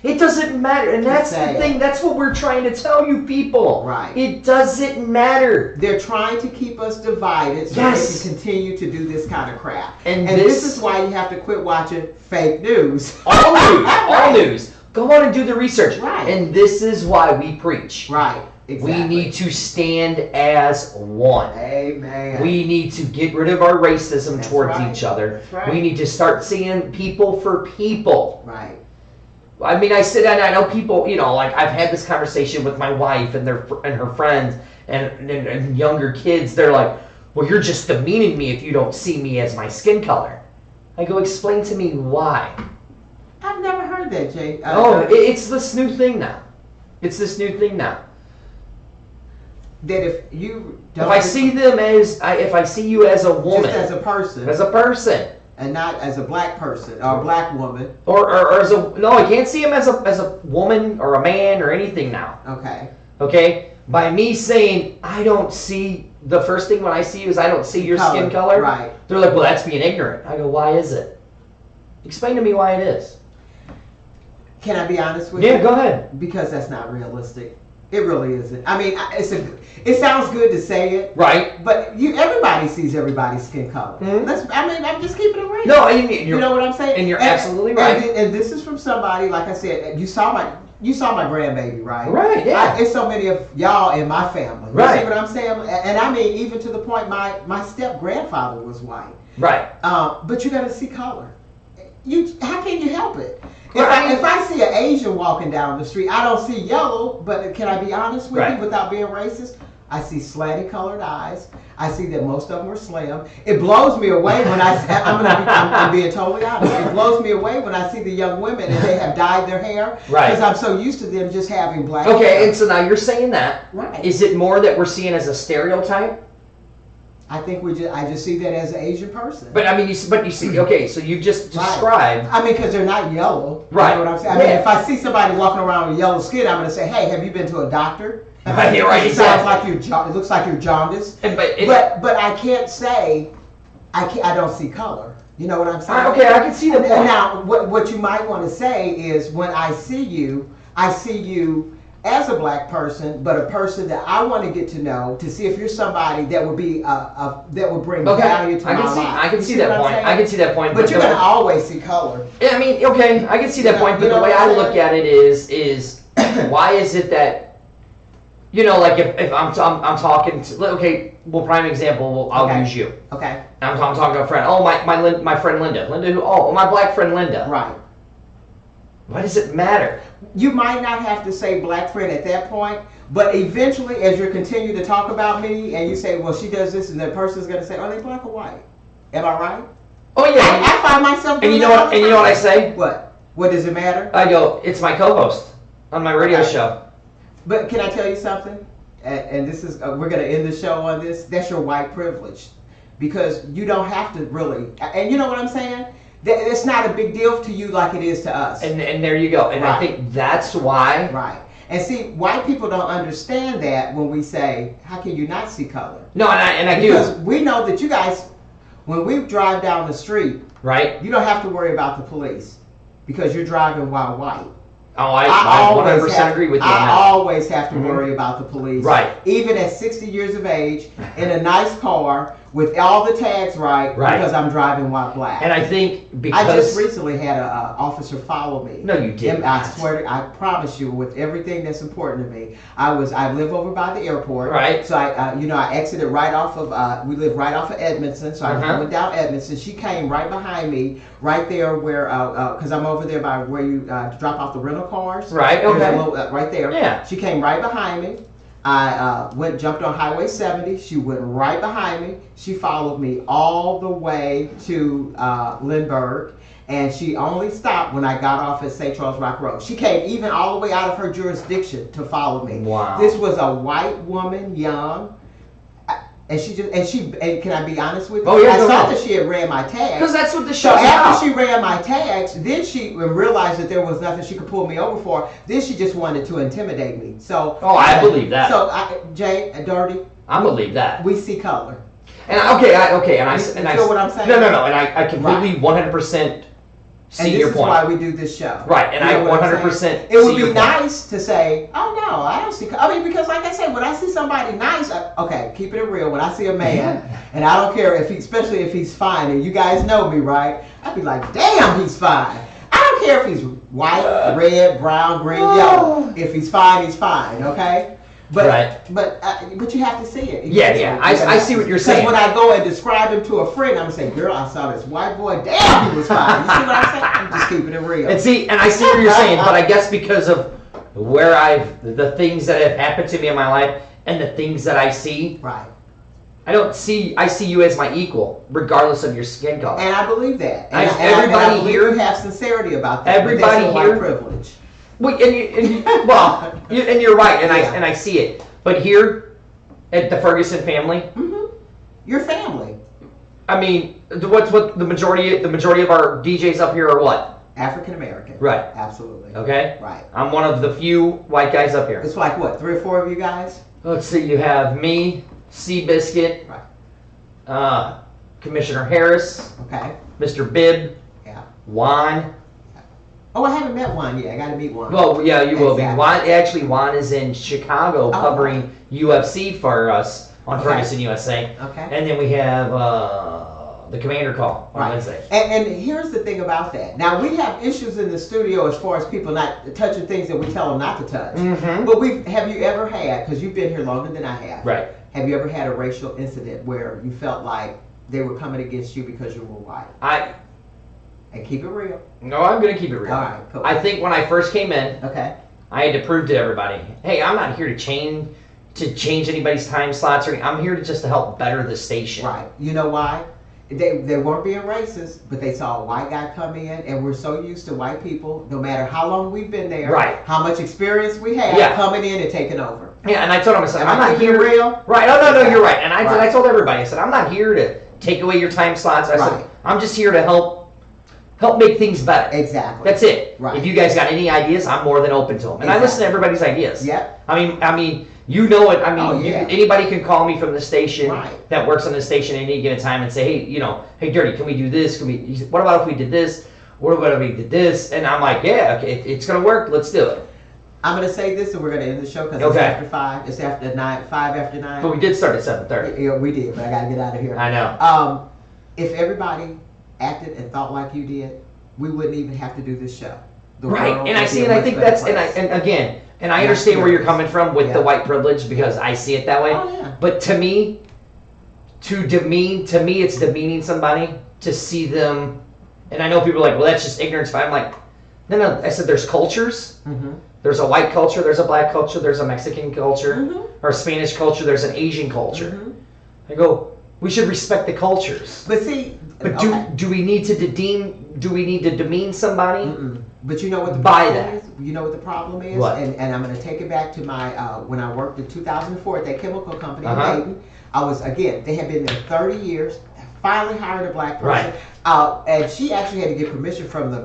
It doesn't matter, and that's the thing. That's what we're trying to tell you people. Right. It doesn't matter. They're trying to keep us divided so they can continue to do this kind of crap. And this is why you have to quit watching fake news. All news. All news. Go on and do the research. Right. And this is why we preach. Right. Exactly. We need to stand as one. Amen. We need to get rid of our racism towards each other. That's right. We need to start seeing people for people. Right. I mean, I sit and I know people, you know, like I've had this conversation with my wife and her friends and younger kids. They're like, well, you're just demeaning me if you don't see me as my skin color. I go, explain to me why. I've never heard that, Jay. It's this new thing now. It's this new thing now. That if you don't... If I see them as... if I see you as a woman... Just as a person. As a person. And not as a black person or a black woman. Or as a... No, I can't see him as a woman or a man or anything now. Okay. Okay? By me saying, I don't see... The first thing when I see you is I don't see your skin color. Right. They're like, well, that's being ignorant. I go, why is it? Explain to me why it is. Can I be honest with you? Yeah, go ahead. Because that's not realistic. It really isn't. I mean, it sounds good to say it, right? But everybody sees everybody's skin color. Mm-hmm. I'm just keeping it real. No, you know what I'm saying? And you're absolutely right. And this is from somebody, like I said, you saw my grandbaby, right? Right. Yeah. It's so many of y'all in my family. Right. You see what I'm saying? And I mean, even to the point, my step grandfather was white. Right. But you got to see color. How can you help it? If I see an Asian walking down the street, I don't see yellow, but can I be honest with you without being racist? I see slanty colored eyes. I see that most of them are slim. It blows me away when I'm being totally honest. It blows me away when I see the young women and they have dyed their hair. Right. Because I'm so used to them just having black hair. Okay, and so now you're saying that. Right. Is it more that we're seeing as a stereotype? I think I just see that as an Asian person. But I mean, you see, okay, so you've just described. I mean, because they're not yellow. Right. You know what I'm saying? I mean, if I see somebody walking around with yellow skin, I'm going to say, hey, have you been to a doctor? Right, right. It sounds like it looks like you're jaundiced. But I can't say, I don't see color. You know what I'm saying? Okay, I can see the point. Now, what you might want to say is when I see you as a black person, but a person that I want to get to know to see if you're somebody that would be that would bring value to my life. I can see that point. I can see that point. But you're gonna always see color. Yeah, I mean, okay, I can see that point. But the way I look at it is why is it that like if I'm talking to, okay, well, prime example, I'll use you. Okay. I'm talking to a friend. Oh, my friend Linda. Linda who? Oh, my black friend Linda. Right. Why does it matter? You might not have to say black friend at that point, but eventually, as you continue to talk about me, and you say, well, she does this, and the person's going to say, are they black or white? Am I right? Oh yeah. I find myself doing and you know what I say? What? What does it matter? I go, it's my co-host on my radio show. But can I tell you something? And this is we're going to end the show on this. That's your white privilege, because you don't have to really. And you know what I'm saying? It's not a big deal to you like it is to us. And there you go. And I think that's why. Right. And see, white people don't understand that when we say, how can you not see color? No, and I Because do. we know that you guys, when we drive down the street, Right? you don't have to worry about the police because you're driving while white. Oh, I 100% agree with you on I that. always have to worry about the police. Right. Even at 60 years of age, in a nice car, with all the tags right. Because I'm driving while black. And I think because... I just recently had an officer follow me. No, you didn't. I swear, I promise you, with everything that's important to me, I live over by the airport. Right. So I exited right off of, we live right off of Edmondson. So I went down Edmondson. She came right behind me, right there where, because I'm over there by where you drop off the rental cars. Right, okay. There's a little, right there. Yeah. She came right behind me. I jumped on Highway 70. She went right behind me. She followed me all the way to Lindbergh, and she only stopped when I got off at St. Charles Rock Road. She came even all the way out of her jurisdiction to follow me. Wow. This was a white woman, young. And can I be honest with you? Oh, yeah, I go saw ahead. that she had ran my tags. Because that's what the So show's about. after she ran my tags, then she realized that there was nothing she could pull me over for. Then she just wanted to intimidate me. So I believe that. So Jay, Dirty, I believe that. we see color. And okay, and I feel what I'm saying? No, and I completely 100% see And this your is point. why we do this show. Right, and You know I what I'm 100% saying? It would see be your point. nice to say, oh no, I don't see. I mean, because like I said, when I see somebody nice, okay, keeping it real. When I see a man, and I don't care if especially if he's fine, and you guys know me, right? I'd be like, damn, he's fine. I don't care if he's white, red, brown, green, yellow. If he's fine, he's fine. Okay. But you have to see it. Yeah, I see what you're saying. Because when I go and describe him to a friend, I'm saying, girl, I saw this white boy. Damn, he was fine. You see what I'm saying? I'm just keeping it real. And I see what you're saying, but I guess because of the things that have happened to me in my life and the things that I see, right. I see you as my equal, regardless of your skin color. And I believe that. And Everybody I believe here you have sincerity about that. Everybody but that's here, white privilege. Well, and you're right, and I see it. But here, at the Ferguson family, your family. I mean, what the majority of our DJs up here are what? African American. Right. Absolutely. Okay. Right. I'm one of the few white guys up here. It's like what, 3 or 4 of you guys? Let's see. You have me, Seabiscuit, right. Commissioner Harris, okay, Mr. Bibb, yeah, Juan. Oh, I haven't met Juan yet. I got to meet Juan. Well, yeah, you will be. Exactly. Juan is in Chicago covering UFC for us on Ferguson USA. Okay. And then we have the Commander Call on Wednesday. And here's the thing about that. Now, we have issues in the studio as far as people not touching things that we tell them not to touch. But have you ever had, because you've been here longer than I have, right? Have you ever had a racial incident where you felt like they were coming against you because you were white? And keep it real. No, I'm going to keep it real. All right, cool. I think when I first came in, I had to prove to everybody, hey, I'm not here to change anybody's time slots or anything. I'm here to help better the station. Right. You know why? They weren't being racist, but they saw a white guy come in, and we're so used to white people, no matter how long we've been there, right? How much experience we have coming in and taking over. Yeah, and I told him, I said, I'm not here. Real? Right. Oh, no, you're right. And I told everybody, I said, I'm not here to take away your time slots. I said, I'm just here to help make things better. Exactly. That's it. Right. If you guys got any ideas, I'm more than open to them. And I listen to everybody's ideas. Yep. I mean, you know it. I mean, anybody can call me from the station that works on the station at any given time and say, hey, Dirty, can we do this? What about if we did this? What about if we did this? And I'm like, yeah, okay, it's going to work. Let's do it. I'm going to say this, and we're going to end the show because it's after 5. It's after 9. 5 after 9. But we did start at 7:30. Yeah, we did, but I got to get out of here. I know. If everybody acted and thought like you did, we wouldn't even have to do this show. Right, and I see, and I think that's, and I understand where you're coming from with the white privilege because I see it that way. Oh, yeah. But to me, it's demeaning somebody to see them, and I know people are like, well, that's just ignorance. But I'm like, no. I said there's cultures. There's a white culture, there's a black culture, there's a Mexican culture, or a Spanish culture, there's an Asian culture. I go, we should respect the cultures. But see, do we need to demean somebody? But you know what the by problem that? is? You know what the problem is? What? And I'm going to take it back to my when I worked in 2004 at that chemical company in Dayton. I was, again, they had been there 30 years, finally hired a black person. Right. And she actually had to get permission from the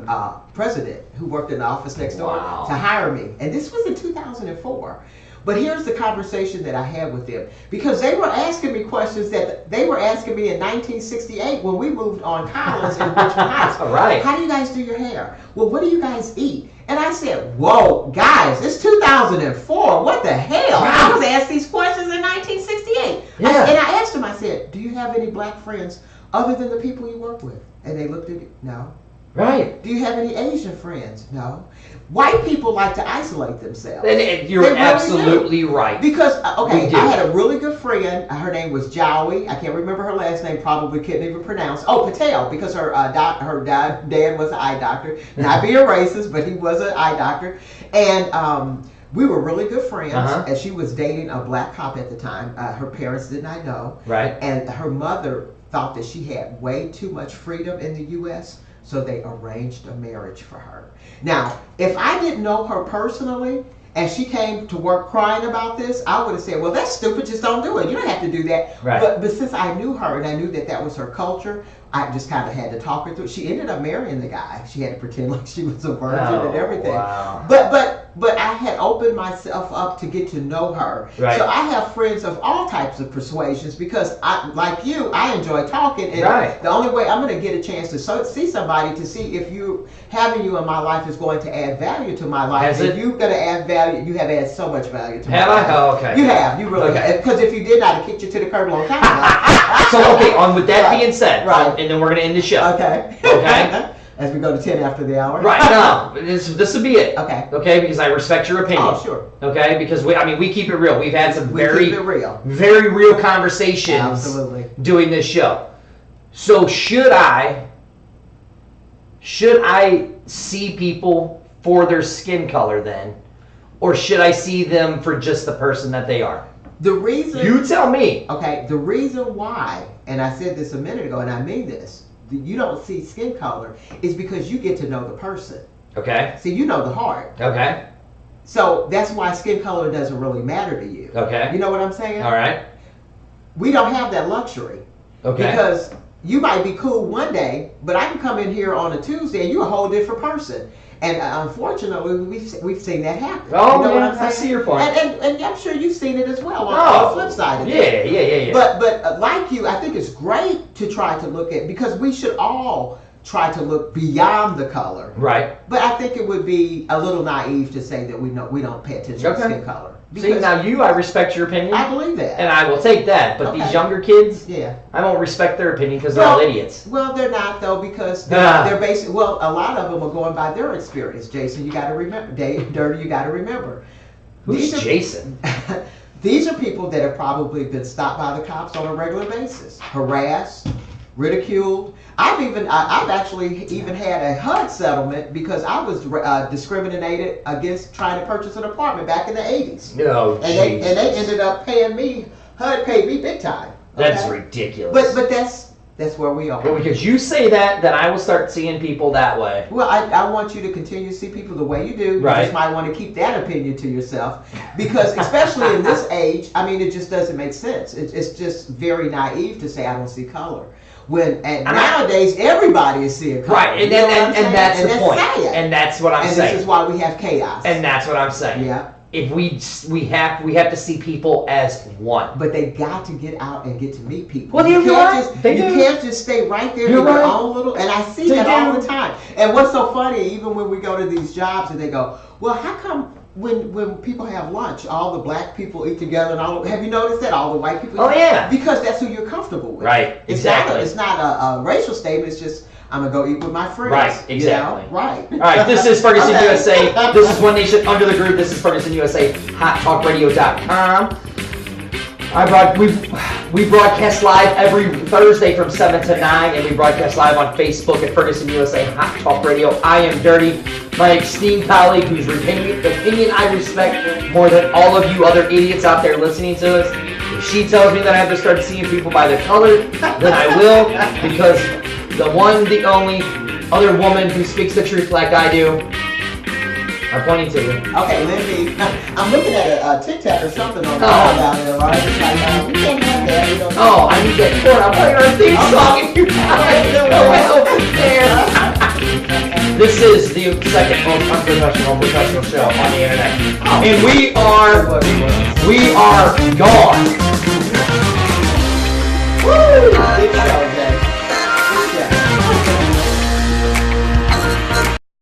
president, who worked in the office next door, Wow. to hire me. And this was in 2004. But here's the conversation that I had with them, because they were asking me questions that they were asking me in 1968 when we moved on Collins in Richmond Heights. Right. How do you guys do your hair? Well, what do you guys eat? And I said, whoa, guys, it's 2004. What the hell? Right. I was asked these questions in 1968. Yeah. And I asked them, I said, do you have any black friends other than the people you work with? And they looked at me, no. Right. Do you have any Asian friends? No. White people like to isolate themselves. And you're They really absolutely right. Because, okay, We do. I had a really good friend. Her name was Jowie. I can't remember her last name, probably couldn't even pronounce. Oh, Patel, because her dad was an eye doctor. Not being racist, but he was an eye doctor. And we were really good friends. Uh-huh. And she was dating a black cop at the time. Her parents did not know. Right. And her mother thought that she had way too much freedom in the U.S., so they arranged a marriage for her. Now, if I didn't know her personally, and she came to work crying about this, I would have said, well, that's stupid, just don't do it. You don't have to do that. Right. But since I knew her and I knew that that was her culture, I just kind of had to talk her through. She ended up marrying the guy. She had to pretend like she was a virgin and everything. Wow. But I had opened myself up to get to know her. Right. So I have friends of all types of persuasions, because like you, I enjoy talking. And Right. the only way I'm going to get a chance to see somebody, to see if having you in my life is going to add value to my life. Has and it? you're going to add value. You have added so much value to my Have life. I? Oh, okay. You have. You really Okay. have. Because if you did, I'd have kicked you to the curb a long time ago. So, okay, with that Right. being said, Right. and then we're going to end the show. Okay. Okay. As we go to 10 after the hour. Right, no, this will be it. Okay. Okay, because I respect your opinion. Oh, sure. Okay, because we keep it real. We've had some We keep it real. very real conversations Absolutely. doing this show. So should I see people for their skin color then? Or should I see them for just the person that they are? The reason... You tell me. Okay, the reason why, and I said this a minute ago, and I mean this, you don't see skin color, is because you get to know the person. Okay. See, you know the heart. Okay. So that's why skin color doesn't really matter to you. Okay. You know what I'm saying? All right. We don't have that luxury. Okay. Because you might be cool one day, but I can come in here on a Tuesday and you're a whole different person. And unfortunately, we've seen that happen. Oh, you know yeah, what I'm saying? I see your point. And I'm sure you've seen it as well on the flip side of it. Yeah. But like you, I think it's great to try to look at, because we should all try to look beyond the color. Right. But I think it would be a little naive to say that we don't pay attention to skin color. See, now I respect your opinion. I believe that. And I will take that. But Okay. these younger kids, Yeah. I won't respect their opinion because they're all idiots. Well, they're not though, because they're basically, well, a lot of them are going by their experience. Jason, you got to remember. Dave, Dirty, you got to remember. Who's Jason? These are people that have probably been stopped by the cops on a regular basis, harassed, ridiculed. I've actually even had a HUD settlement because I was discriminated against trying to purchase an apartment back in the 80s. No, and they ended up paying me. HUD paid me big time. That's ridiculous. But that's where we are. Well, because you say that, then I will start seeing people that way. Well, I want you to continue to see people the way you do. You Right. just might want to keep that opinion to yourself, because especially in this age, I mean, it just doesn't make sense. It's just very naive to say I don't see color. Nowadays everybody is seeing color. Right, and You know what I'm saying? that's the point. sad. And that's what I'm and saying. this is why we have chaos. And that's what I'm saying. Yeah. If we have to see people as one. But they got to get out and get to meet people. Well, you you're right. can't just stay right there in You're your right. own little. And I see They that all do. the time. And what's so funny, even when we go to these jobs and they go, well, how come when people have lunch, all the black people eat together, and have you noticed that all the white people? Oh, yeah. Because that's who you're comfortable with. Right. It's Exactly. It's not a racial statement. It's just I'm gonna go eat with my friends. Right, exactly. You know? Right. All right, this is Ferguson Okay. USA. This is One Nation Under the Groove. This is Ferguson USA, HotTalkRadio.com. We broadcast live every Thursday from 7 to 9, and we broadcast live on Facebook at Ferguson USA Hot Talk Radio. I am Dirty, my esteemed colleague whose opinion I respect more than all of you other idiots out there listening to us. If she tells me that I have to start seeing people by their color, then I will, because the one, the only other woman who speaks the truth like I do, I'm pointing to you. Okay, Lindy, I'm looking at a Tic Tac or something on the Oh. down there, right? It's like, we can't have that. We don't Oh, I need that cord. I'm playing our theme song and you there. This is the second most unprofessional professional show on the internet. And we are gone. Woo!